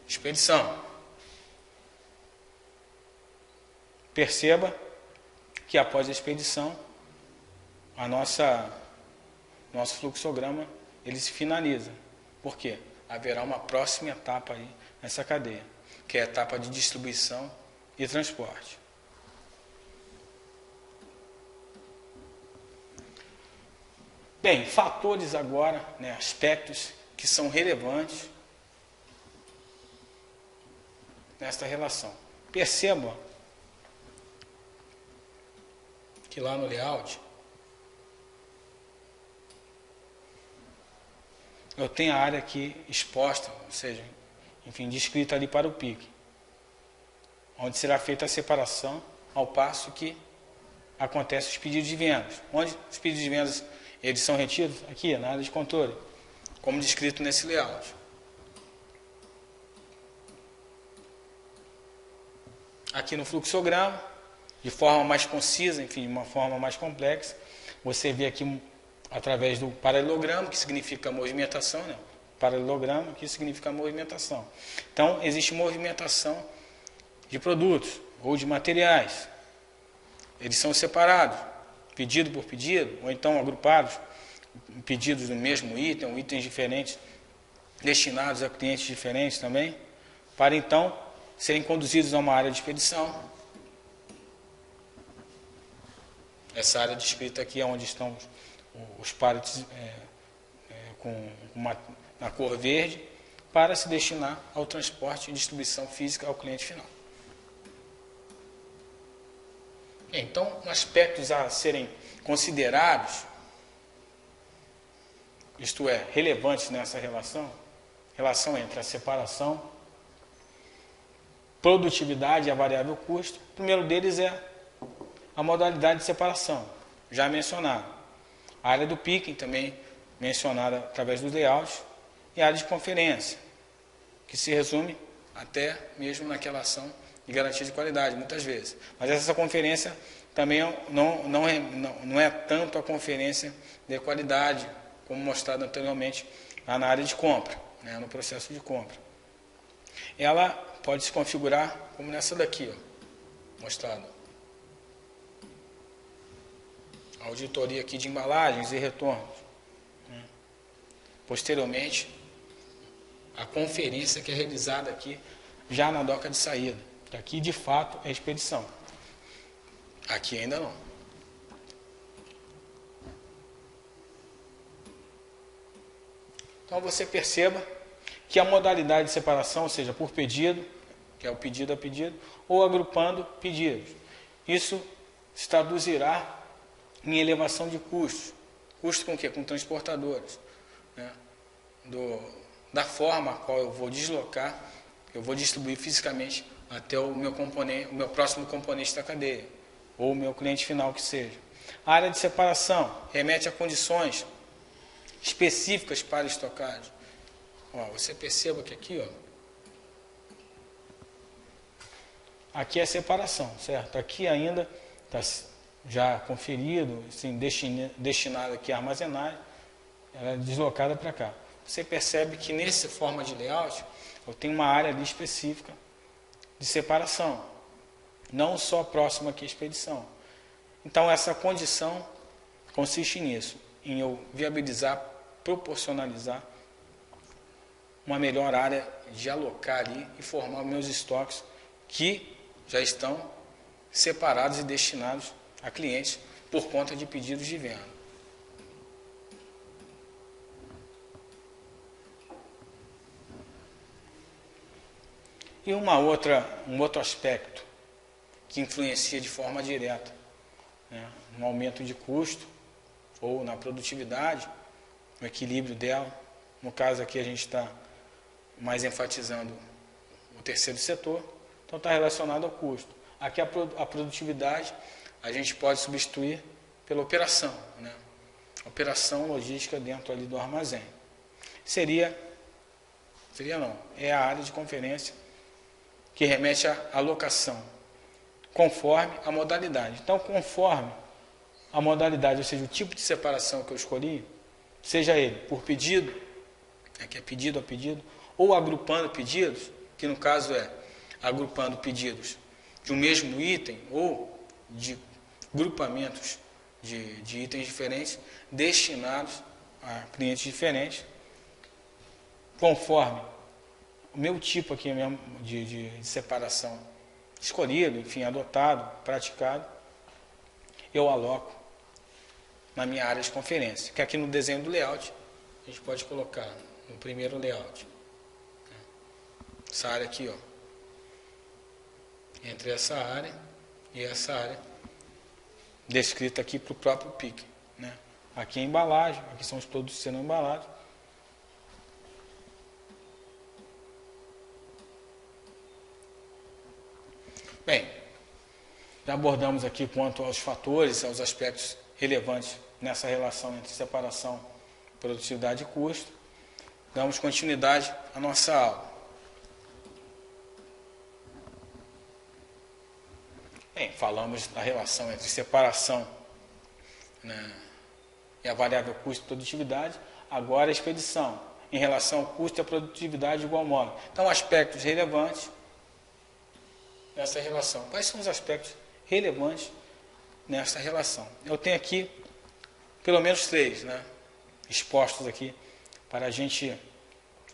expedição. Perceba que, após a expedição, nosso fluxograma ele se finaliza. Por quê? Haverá uma próxima etapa aí nessa cadeia, que é a etapa de distribuição e transporte. Bem, fatores agora, aspectos que são relevantes nesta relação. Perceba que lá no layout eu tenho a área aqui exposta, ou seja, enfim, descrita ali para o pique, onde será feita a separação, ao passo que acontecem os pedidos de vendas. Onde os pedidos de vendas eles são retidos? Aqui, na área de controle, como descrito nesse layout. Aqui no fluxograma, de forma mais concisa, enfim, de uma forma mais complexa, você vê aqui através do paralelograma, que significa movimentação, né? Paralelograma, que significa movimentação. Então, existe movimentação de produtos ou de materiais. Eles são separados, pedido por pedido, ou então agrupados, pedidos do mesmo item, ou itens diferentes, destinados a clientes diferentes também, para então serem conduzidos a uma área de expedição. Essa área descrita aqui é onde estão os pallets na cor verde, para se destinar ao transporte e distribuição física ao cliente final. Então, aspectos a serem considerados, isto é, relevantes nessa relação entre a separação, produtividade e a variável custo. O primeiro deles é a modalidade de separação, já mencionado. A área do picking, também mencionada através dos layouts, e a área de conferência, que se resume até mesmo naquela ação de garantia de qualidade, muitas vezes. Mas essa conferência também não é tanto a conferência de qualidade, como mostrado anteriormente lá na área de compra, né, no processo de compra. Ela pode se configurar como nessa daqui, ó, mostrado. A auditoria aqui de embalagens e retornos. Posteriormente, a conferência que é realizada aqui já na doca de saída. Que aqui, de fato, é expedição. Aqui ainda não. Então, você perceba que a modalidade de separação, ou seja, por pedido, que é o pedido a pedido, ou agrupando pedidos. Isso se traduzirá em elevação de custos. Custo com o quê? Com transportadores. Né? Da forma a qual eu vou deslocar, eu vou distribuir fisicamente até o meu próximo componente da cadeia, ou o meu cliente final que seja. A área de separação remete a condições específicas para estocagem. Ó, você perceba que aqui, ó, aqui é separação, certo? Aqui ainda está já conferido, assim, destinado aqui a armazenagem, ela é deslocada para cá. Você percebe que nessa forma de layout, eu tenho uma área ali específica de separação, não só próxima aqui à expedição. Então, essa condição consiste nisso, em eu viabilizar, proporcionalizar uma melhor área de alocar ali e formar meus estoques que já estão separados e destinados a clientes por conta de pedidos de venda. E um outro aspecto que influencia de forma direta, né, no aumento de custo ou na produtividade, no equilíbrio dela. No caso aqui a gente está mais enfatizando o terceiro setor, então está relacionado ao custo. Aqui a produtividade a gente pode substituir pela operação, né? Operação logística dentro ali do armazém. É a área de conferência que remete à alocação, conforme a modalidade. Então, conforme a modalidade, ou seja, o tipo de separação que eu escolhi, seja ele por pedido, que é pedido a pedido, ou agrupando pedidos, que no caso é agrupando pedidos de um mesmo item ou de grupamentos de itens diferentes destinados a clientes diferentes, conforme o meu tipo aqui mesmo de separação escolhido, enfim, adotado, praticado, eu aloco na minha área de conferência, que aqui no desenho do layout a gente pode colocar no primeiro layout. Essa área aqui, ó, entre essa área e essa área descrita aqui para o próprio PIC, né? Aqui é a embalagem, aqui são os produtos sendo embalados. Bem, já abordamos aqui quanto aos fatores, aos aspectos relevantes nessa relação entre separação, produtividade e custo. Damos continuidade à nossa aula. Bem, falamos da relação entre separação, né, e a variável custo e produtividade. Agora a expedição, em relação ao custo e à produtividade de igual modo. Então, aspectos relevantes nessa relação. Quais são os aspectos relevantes nessa relação? Eu tenho aqui pelo menos 3, né, expostos aqui para a gente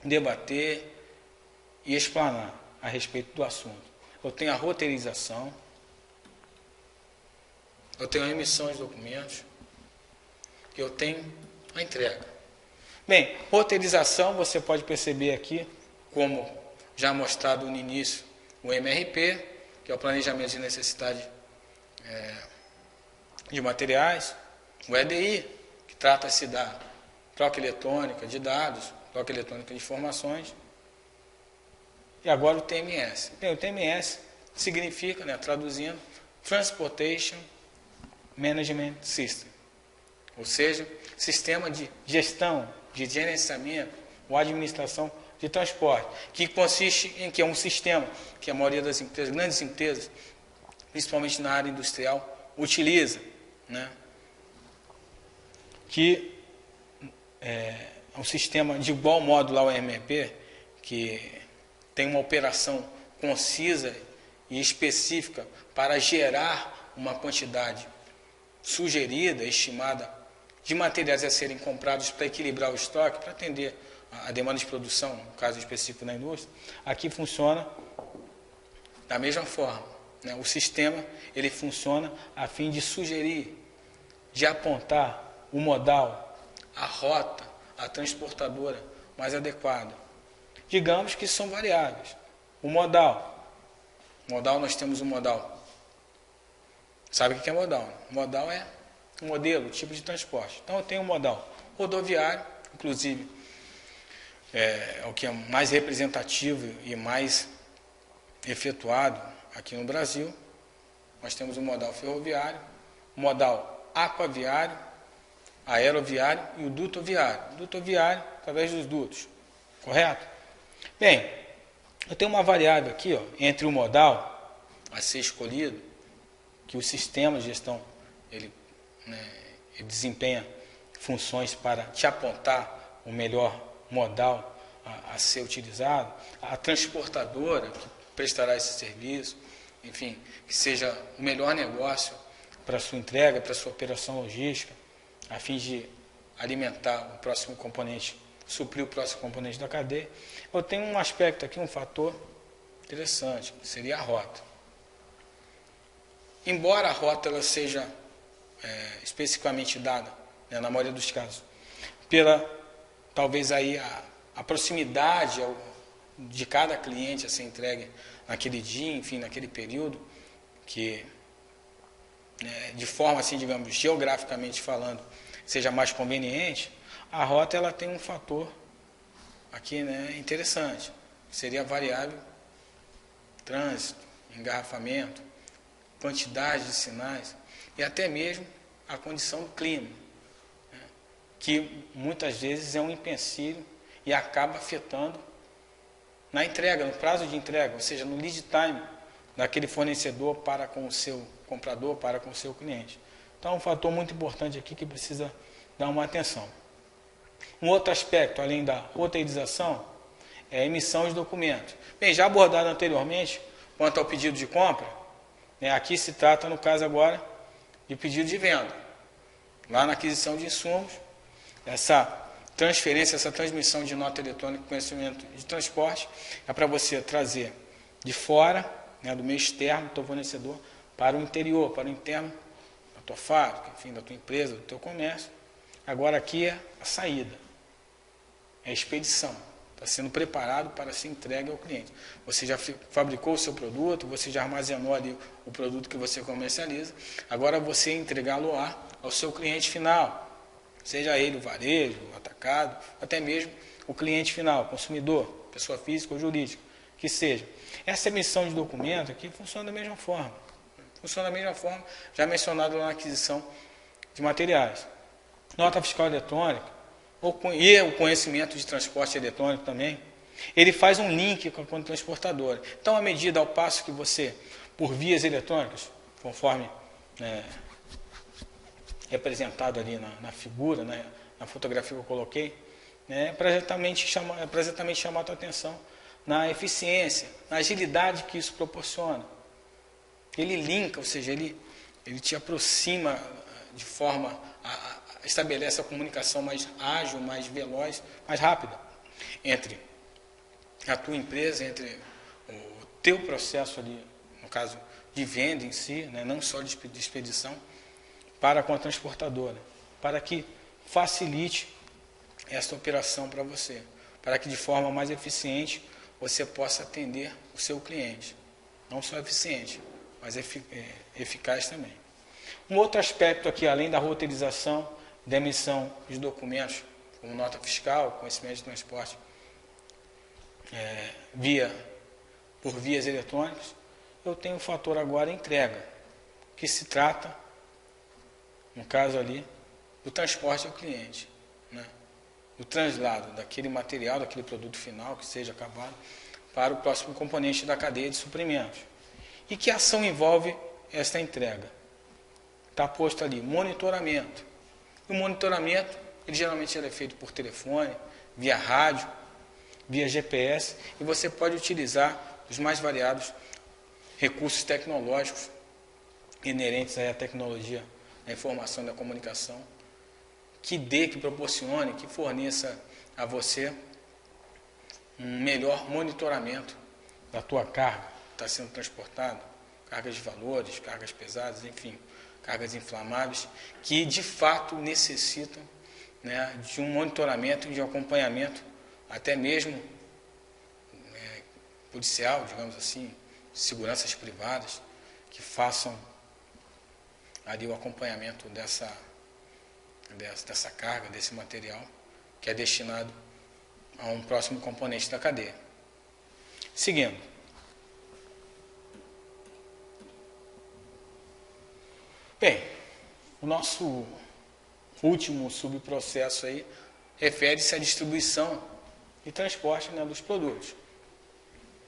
debater e explanar a respeito do assunto. Eu tenho a roteirização, eu tenho a emissão de documentos, eu tenho a entrega. Bem, roteirização você pode perceber aqui, como já mostrado no início, o MRP, que é o planejamento de necessidade de materiais, o EDI, que trata-se da troca eletrônica de dados, troca eletrônica de informações, e agora o TMS. Bem, o TMS significa, né, traduzindo, Transportation Management System, ou seja, sistema de gestão, de gerenciamento ou administração de transporte, que consiste em que é um sistema que a maioria das empresas, grandes empresas, principalmente na área industrial, utiliza, né? Que é um sistema de igual modo lá o RMP, que tem uma operação concisa e específica para gerar uma quantidade sugerida, estimada, de materiais a serem comprados para equilibrar o estoque, para atender a demanda de produção, no caso específico da indústria. Aqui funciona da mesma forma, né? O sistema ele funciona a fim de sugerir, de apontar o modal, a rota, a transportadora mais adequada. Digamos que são variáveis. O modal, nós temos um modal. Sabe o que é modal? Modal é um modelo, tipo de transporte. Então eu tenho um modal rodoviário, inclusive é o que é mais representativo e mais efetuado aqui no Brasil. Nós temos o modal ferroviário, o modal aquaviário, aeroviário e o dutoviário. Dutoviário através dos dutos, correto? Bem, eu tenho uma variável aqui, ó, entre o modal a ser escolhido, que o sistema de gestão ele desempenha funções para te apontar o melhor modal a ser utilizado, a transportadora que prestará esse serviço, enfim, que seja o melhor negócio para a sua entrega, para a sua operação logística, a fim de alimentar o próximo componente, suprir o próximo componente da cadeia. Eu tenho um aspecto aqui, um fator interessante, que seria a rota. Embora a rota ela seja especificamente dada, né, na maioria dos casos, pela talvez aí a proximidade de cada cliente a ser entregue naquele dia, enfim, naquele período, que de forma assim, digamos, geograficamente falando, seja mais conveniente, a rota ela tem um fator aqui, né, interessante, que seria a variável trânsito, engarrafamento, quantidade de sinais e até mesmo a condição do clima, né, que muitas vezes é um empecilho e acaba afetando na entrega, no prazo de entrega, ou seja, no lead time daquele fornecedor para com o seu comprador, para com o seu cliente. Então, é um fator muito importante aqui que precisa dar uma atenção. Um outro aspecto, além da roteirização, é a emissão de documentos. Bem, já abordado anteriormente, quanto ao pedido de compra, né, aqui se trata, no caso agora, de pedido de venda. Lá na aquisição de insumos, essa transferência, essa transmissão de nota eletrônica, conhecimento de transporte, é para você trazer de fora, né, do meio externo, do teu fornecedor, para o interior, para o interno, da tua fábrica, enfim, da tua empresa, do teu comércio. Agora aqui é a saída, é a expedição. Está sendo preparado para ser entregue ao cliente. Você já fabricou o seu produto, você já armazenou ali o produto que você comercializa, agora você entregá-lo ao seu cliente final, seja ele o varejo, o atacado, até mesmo o cliente final, consumidor, pessoa física ou jurídica, que seja. Essa emissão de documento aqui funciona da mesma forma. Funciona da mesma forma, já mencionado lá na aquisição de materiais. Nota fiscal eletrônica, e o conhecimento de transporte eletrônico também, ele faz um link com a conta transportadora. Então, à medida, ao passo que você, por vias eletrônicas, conforme representado ali na figura, né, na fotografia que eu coloquei, né, para exatamente chamar a tua atenção na eficiência, na agilidade que isso proporciona. Ele linka, ou seja, ele te aproxima de forma estabelece a comunicação mais ágil, mais veloz, mais rápida entre a tua empresa, entre o teu processo ali, no caso de venda em si, né, não só de expedição, para com a transportadora, para que facilite essa operação para você, para que de forma mais eficiente você possa atender o seu cliente. Não só eficiente, mas eficaz também. Um outro aspecto aqui, além da roteirização, da emissão de documentos, como nota fiscal, conhecimento de transporte, por vias eletrônicas, eu tenho o fator agora entrega, que se trata, no caso ali, do transporte ao cliente, né? O translado daquele material, daquele produto final, que seja acabado, para o próximo componente da cadeia de suprimentos. E que ação envolve esta entrega? está posto ali monitoramento. E o monitoramento, ele geralmente é feito por telefone, via rádio, via GPS, e você pode utilizar os mais variados recursos tecnológicos inerentes à tecnologia da informação e da comunicação, que proporcione, que forneça a você um melhor monitoramento da tua carga que está sendo transportada, cargas de valores, cargas pesadas, enfim, cargas inflamáveis, que de fato necessitam, né, de um monitoramento e de um acompanhamento, até mesmo policial, digamos assim, seguranças privadas, que façam ali o acompanhamento dessa carga, desse material, que é destinado a um próximo componente da cadeia. Seguindo. Bem, o nosso último subprocesso aí refere-se à distribuição e transporte, né, dos produtos,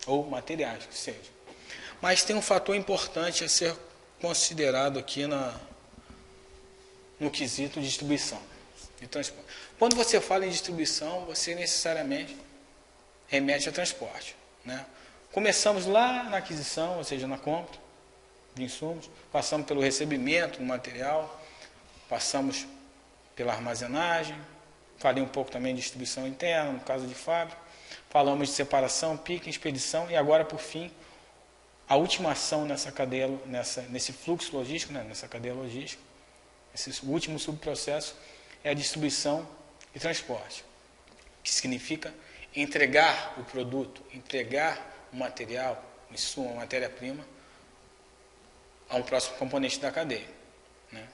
ou materiais, que seja. Mas tem um fator importante a ser considerado aqui no quesito de distribuição e transporte. Quando você fala em distribuição, você necessariamente remete a transporte, né? Começamos lá na aquisição, ou seja, na compra de insumos, passamos pelo recebimento do material, passamos pela armazenagem, falei um pouco também de distribuição interna, no caso de fábrica, falamos de separação, picking, expedição, e agora, por fim, a última ação nessa cadeia, nesse fluxo logístico, né, nessa cadeia logística, esse último subprocesso é a distribuição e transporte, que significa entregar o produto, entregar o material, o insumo, a matéria-prima, a um próximo componente da cadeia, né?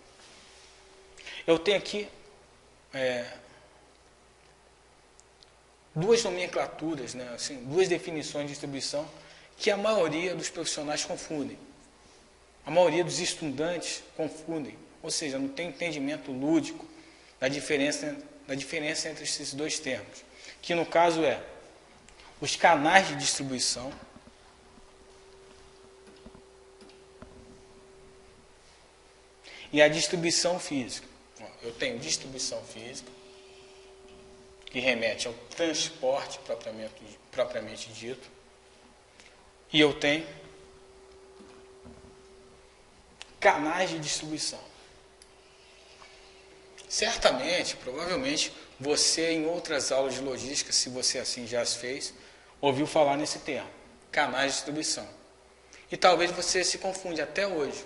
Eu tenho aqui duas nomenclaturas, né, assim, duas definições de distribuição que a maioria dos profissionais confundem. A maioria dos estudantes confundem, ou seja, não tem entendimento lúdico da diferença entre esses dois termos, que no caso é os canais de distribuição e a distribuição física. Eu tenho distribuição física, que remete ao transporte propriamente dito, e eu tenho canais de distribuição. Certamente, provavelmente, você em outras aulas de logística, se você assim já as fez, ouviu falar nesse termo, canais de distribuição. E talvez você se confunde até hoje,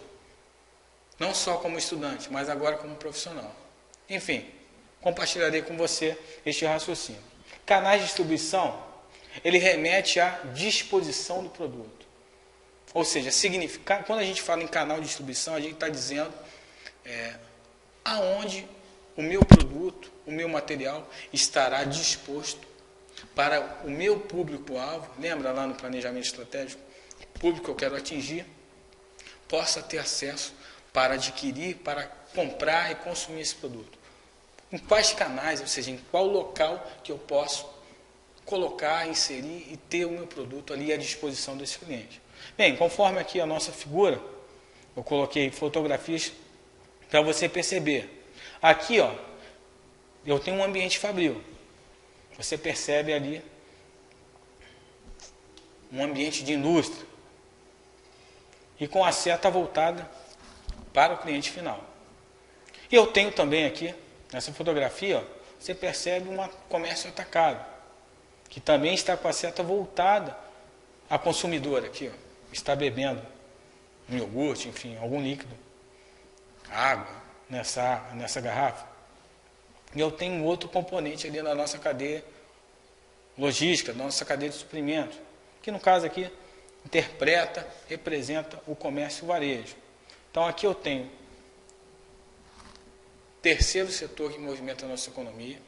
não só como estudante, mas agora como profissional. Enfim, compartilharei com você este raciocínio. Canais de distribuição, ele remete à disposição do produto. Ou seja, quando a gente fala em canal de distribuição, a gente está dizendo aonde o meu produto, o meu material estará disposto para o meu público-alvo. Lembra lá no planejamento estratégico? O público que eu quero atingir possa ter acesso para adquirir, para comprar e consumir esse produto. Em quais canais, ou seja, em qual local que eu posso colocar, inserir e ter o meu produto ali à disposição desse cliente. Bem, conforme aqui a nossa figura, eu coloquei fotografias para você perceber. Aqui, ó, eu tenho um ambiente fabril. Você percebe ali um ambiente de indústria e com a seta voltada para o cliente final. E eu tenho também aqui, nessa fotografia, ó, você percebe um comércio atacado, que também está com a seta voltada à consumidora aqui, ó, está bebendo um iogurte, enfim, algum líquido, água nessa garrafa. E eu tenho um outro componente ali na nossa cadeia logística, na nossa cadeia de suprimentos, que no caso aqui representa o comércio varejo. Então aqui eu tenho terceiro setor que movimenta a nossa economia,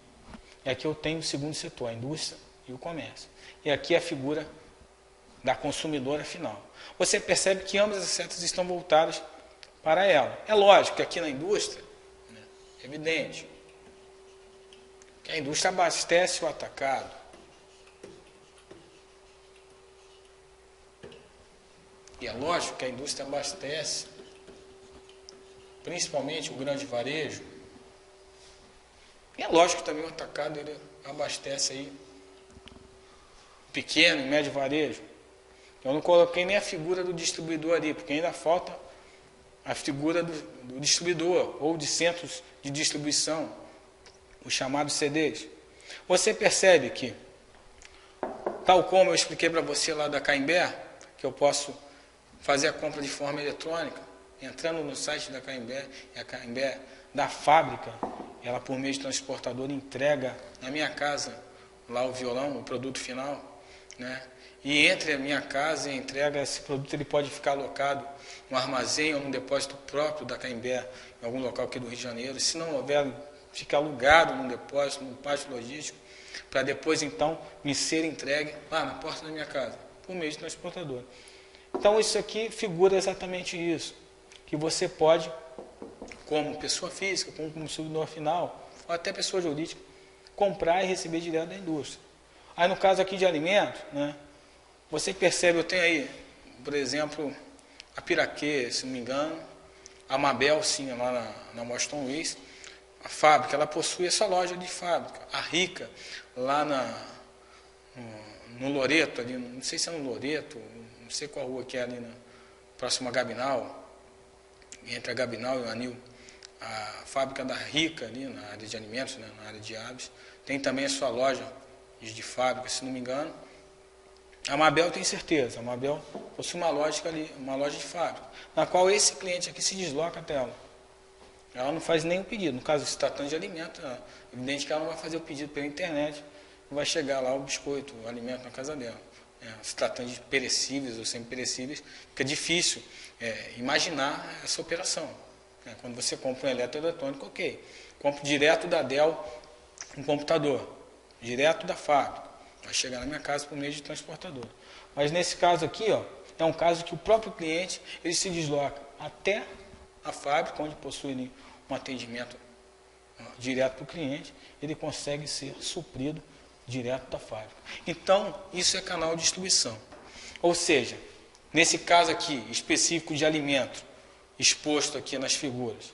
e aqui eu tenho o segundo setor, a indústria e o comércio. E aqui a figura da consumidora final. Você percebe que ambas as setas estão voltadas para ela. É lógico que aqui na indústria, né, é evidente que a indústria abastece o atacado. E é lógico que a indústria abastece principalmente o grande varejo, e é lógico que também o atacado ele abastece aí pequeno e médio varejo. Eu não coloquei nem a figura do distribuidor ali, porque ainda falta a figura do distribuidor ou de centros de distribuição, os chamados CDs. Você percebe que, tal como eu expliquei para você lá da Caimbé, que eu posso fazer a compra de forma eletrônica, entrando no site da Caimbé, e a Caimbé da fábrica, ela por meio de transportador entrega na minha casa lá o violão, o produto final, né? E entre a minha casa e a entrega, esse produto ele pode ficar alocado no armazém ou no depósito próprio da Caimbé, em algum local aqui do Rio de Janeiro. Se não houver, fica alugado num depósito, num pátio logístico, para depois então me ser entregue lá na porta da minha casa, por meio de transportador. Então isso aqui figura exatamente isso, que você pode, como pessoa física, como consumidor final, ou até pessoa jurídica, comprar e receber direto da indústria. Aí no caso aqui de alimentos, né, você percebe, eu tenho aí, por exemplo, a Piraquê, se não me engano, a Mabel, sim, lá na Washington Luiz, a fábrica, ela possui essa loja de fábrica. A Rica, lá no Loreto, ali, não sei se é no Loreto, não sei qual rua que é ali, próximo a Gabinal, entre a Gabinal e o Anil, a fábrica da Rica, ali na área de alimentos, né, na área de aves, tem também a sua loja de fábrica, se não me engano. A Mabel tem certeza, a Mabel possui uma loja ali, uma loja de fábrica, na qual esse cliente aqui se desloca até ela. Ela não faz nenhum pedido. No caso, se tratando de alimento, é evidente que ela não vai fazer o pedido pela internet, não vai chegar lá o biscoito, o alimento na casa dela. Se tratando de perecíveis ou semi-perecíveis, fica difícil imaginar essa operação. Quando você compra um eletroeletrônico, ok. Compro direto da Dell um computador, direto da fábrica. Vai chegar na minha casa por meio de transportador. Mas nesse caso aqui, ó, é um caso que o próprio cliente ele se desloca até a fábrica, onde possui um atendimento direto para o cliente, ele consegue ser suprido direto da fábrica. Então, isso é canal de distribuição. Ou seja, nesse caso aqui, específico de alimento, exposto aqui nas figuras,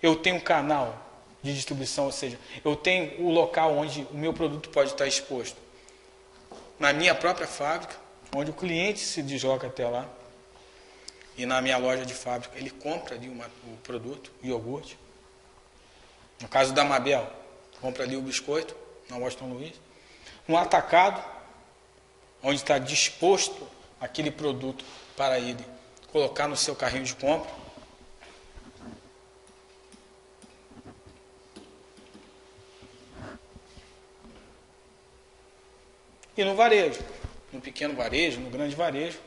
eu tenho um canal de distribuição, ou seja, eu tenho o local onde o meu produto pode estar exposto. Na minha própria fábrica, onde o cliente se desloca até lá, e na minha loja de fábrica, ele compra ali o produto, o iogurte. No caso da Mabel, compra ali o biscoito, na Washington Luiz. No atacado, onde está disposto aquele produto para ele colocar no seu carrinho de compra. E no varejo, no pequeno varejo, no grande varejo,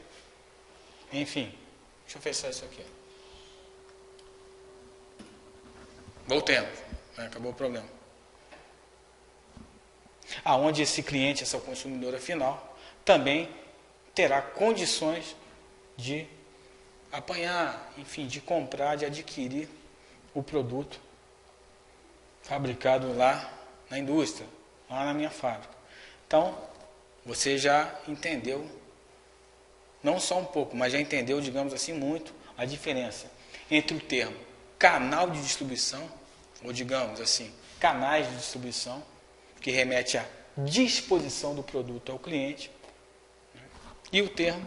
enfim. Deixa eu fechar isso aqui. Voltemos. Acabou o problema. Aonde esse cliente, essa consumidora final, também terá condições de apanhar, enfim, de comprar, de adquirir o produto fabricado lá na indústria, lá na minha fábrica. Então, você já entendeu, não só um pouco, mas já entendeu, digamos assim, muito a diferença entre o termo canal de distribuição, ou digamos assim, canais de distribuição, que remete à disposição do produto ao cliente, e o termo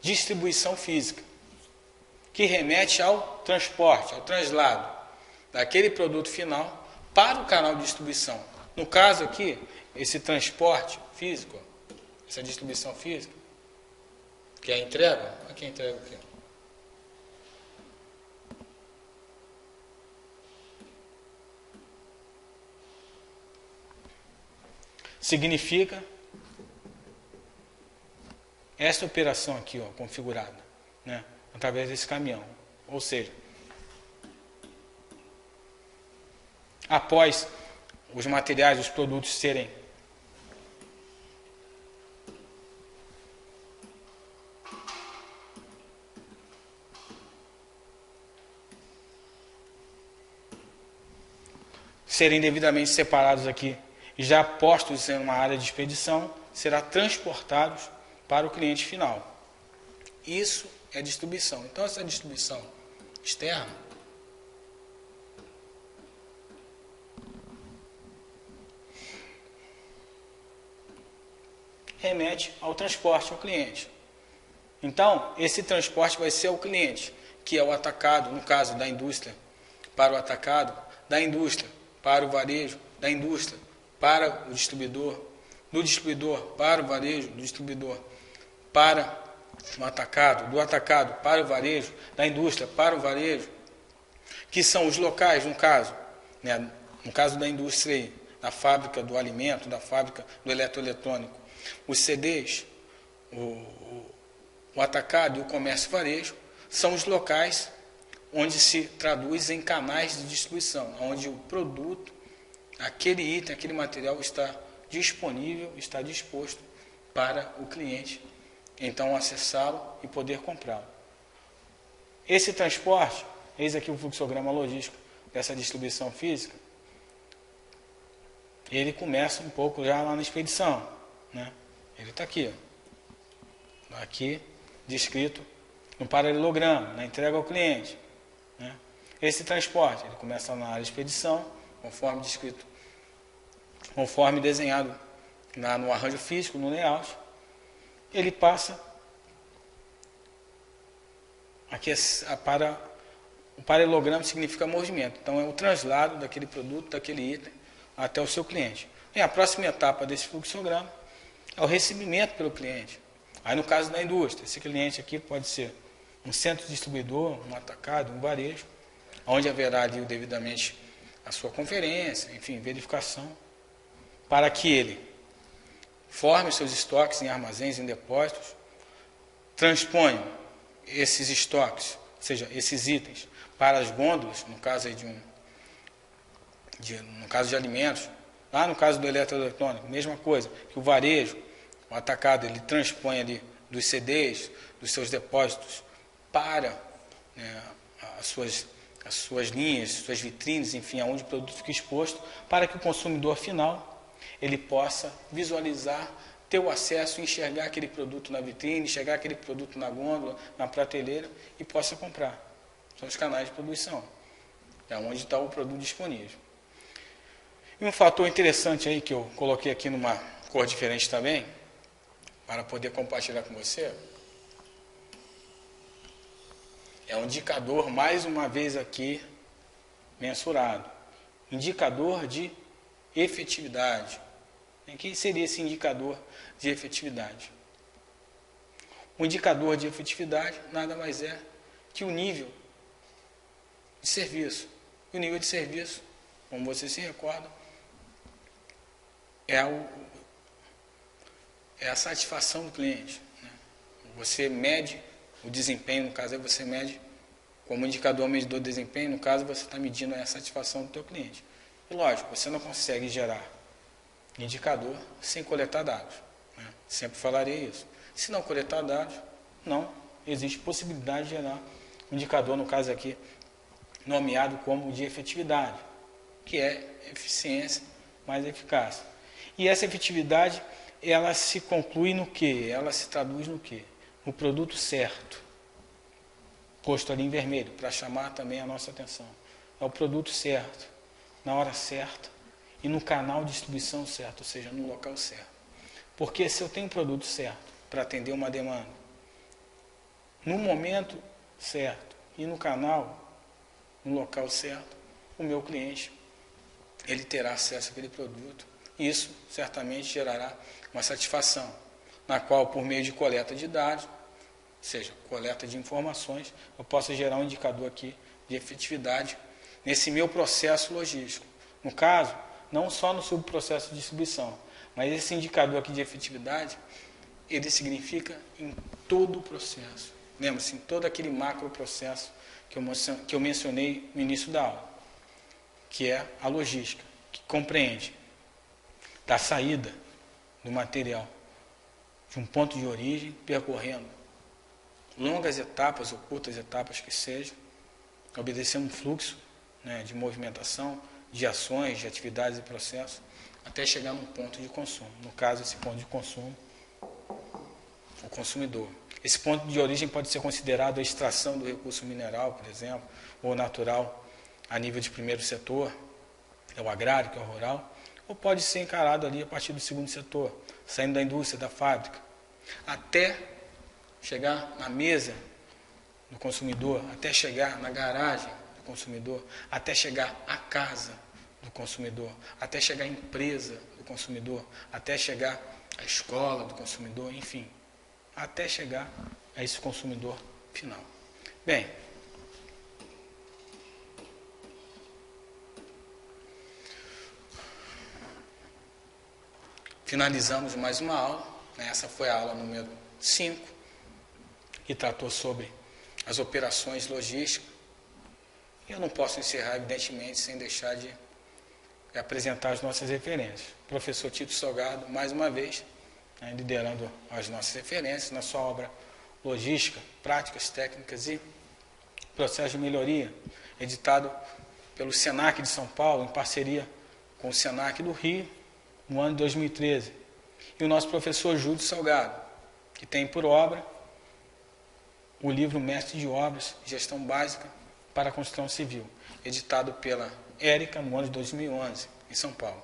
distribuição física, que remete ao transporte, ao traslado daquele produto final para o canal de distribuição. No caso aqui, esse transporte físico, essa distribuição física, que é a entrega, aqui é a entrega aqui. Significa essa operação aqui, ó, configurada, né, através desse caminhão. Ou seja, após os materiais, os produtos serem serem devidamente separados aqui e já postos em uma área de expedição, será transportados para o cliente final. Isso é distribuição. Então, essa distribuição externa remete ao transporte ao cliente. Então, esse transporte vai ser ao cliente, que é o atacado, no caso da indústria, para o atacado, da indústria para o varejo, da indústria para o distribuidor, do distribuidor para o varejo, do distribuidor para o atacado, do atacado para o varejo, da indústria para o varejo, que são os locais, no caso, né, no caso da indústria aí, da fábrica do alimento, da fábrica do eletroeletrônico, os CDs, o atacado e o comércio varejo, são os locais onde se traduz em canais de distribuição, onde o produto, aquele item, aquele material está disponível, está disposto para o cliente, então acessá-lo e poder comprá-lo. Esse transporte, eis aqui o fluxograma logístico dessa distribuição física, ele começa um pouco já lá na expedição, né? Ele está aqui, ó. Aqui descrito no paralelograma, na entrega ao cliente, né? Esse transporte, ele começa na área de expedição, conforme descrito, conforme desenhado no arranjo físico, no layout. Ele passa aqui para o paralelograma, significa movimento. Então é o traslado daquele produto, daquele item até o seu cliente. E a próxima etapa desse fluxograma é o recebimento pelo cliente. Aí no caso da indústria, esse cliente aqui pode ser um centro distribuidor, um atacado, um varejo, onde haverá ali devidamente a sua conferência, enfim, verificação, para que ele forme seus estoques em armazéns, em depósitos, transponha esses estoques, ou seja, esses itens, para as gôndolas, no caso aí no caso de alimentos, lá no caso do eletroeletrônico, mesma coisa, que o varejo, o atacado, ele transpõe ali dos CDs, dos seus depósitos, para, né, as suas linhas, suas vitrines, enfim, aonde o produto fica exposto, para que o consumidor final ele possa visualizar, ter o acesso, enxergar aquele produto na vitrine, enxergar aquele produto na gôndola, na prateleira e possa comprar. São os canais de produção, é onde está o produto disponível. E um fator interessante aí que eu coloquei aqui numa cor diferente também, para poder compartilhar com você, é um indicador, mais uma vez aqui, mensurado. Indicador de efetividade. O que seria esse indicador de efetividade? O indicador de efetividade nada mais é que o nível de serviço. E o nível de serviço, como você se recorda, é a satisfação do cliente, né? Você mede o desempenho, no caso aí você mede como indicador medidor de desempenho, no caso você está medindo a satisfação do teu cliente. E lógico, você não consegue gerar indicador sem coletar dados, né? Sempre falarei isso. Se não coletar dados, não existe possibilidade de gerar um indicador, no caso aqui, nomeado como de efetividade, que é eficiência mais eficácia. E essa efetividade, ela se conclui no quê? Ela se traduz no quê? No produto certo, posto ali em vermelho, para chamar também a nossa atenção. É o produto certo, na hora certa e no canal de distribuição certo, ou seja, no local certo. Porque se eu tenho um produto certo para atender uma demanda, no momento certo e no canal, no local certo, o meu cliente, ele terá acesso àquele produto. Isso certamente gerará uma satisfação, na qual, por meio de coleta de dados, ou seja, coleta de informações, eu posso gerar um indicador aqui de efetividade nesse meu processo logístico. No caso, não só no subprocesso de distribuição, mas esse indicador aqui de efetividade, ele significa em todo o processo. Lembra-se, em todo aquele macro processo que eu mencionei no início da aula, que é a logística, que compreende da saída do material de um ponto de origem, percorrendo longas etapas ou curtas etapas que sejam, obedecendo um fluxo, né, de movimentação, de ações, de atividades e processos, até chegar num ponto de consumo. No caso, esse ponto de consumo, o consumidor. Esse ponto de origem pode ser considerado a extração do recurso mineral, por exemplo, ou natural, a nível de primeiro setor, é o agrário, que é o rural, ou pode ser encarado ali a partir do segundo setor, saindo da indústria, da fábrica, até chegar na mesa do consumidor, até chegar na garagem do consumidor, até chegar à casa do consumidor, até chegar à empresa do consumidor, até chegar à escola do consumidor, enfim, até chegar a esse consumidor final. Bem, finalizamos mais uma aula, essa foi a aula número 5, que tratou sobre as operações logísticas. Eu não posso encerrar, evidentemente, sem deixar de apresentar as nossas referências. O professor Tito Salgado, mais uma vez, liderando as nossas referências na sua obra Logística, Práticas, Técnicas e Processos de Melhoria, editado pelo SENAC de São Paulo, em parceria com o SENAC do Rio, no ano de 2013. E o nosso professor Júlio Salgado, que tem por obra o livro Mestre de Obras, Gestão Básica para a Construção Civil, editado pela Érica no ano de 2011, em São Paulo.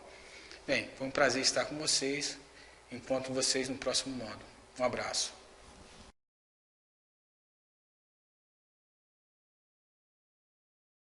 Bem, foi um prazer estar com vocês. Encontro vocês no próximo módulo. Um abraço.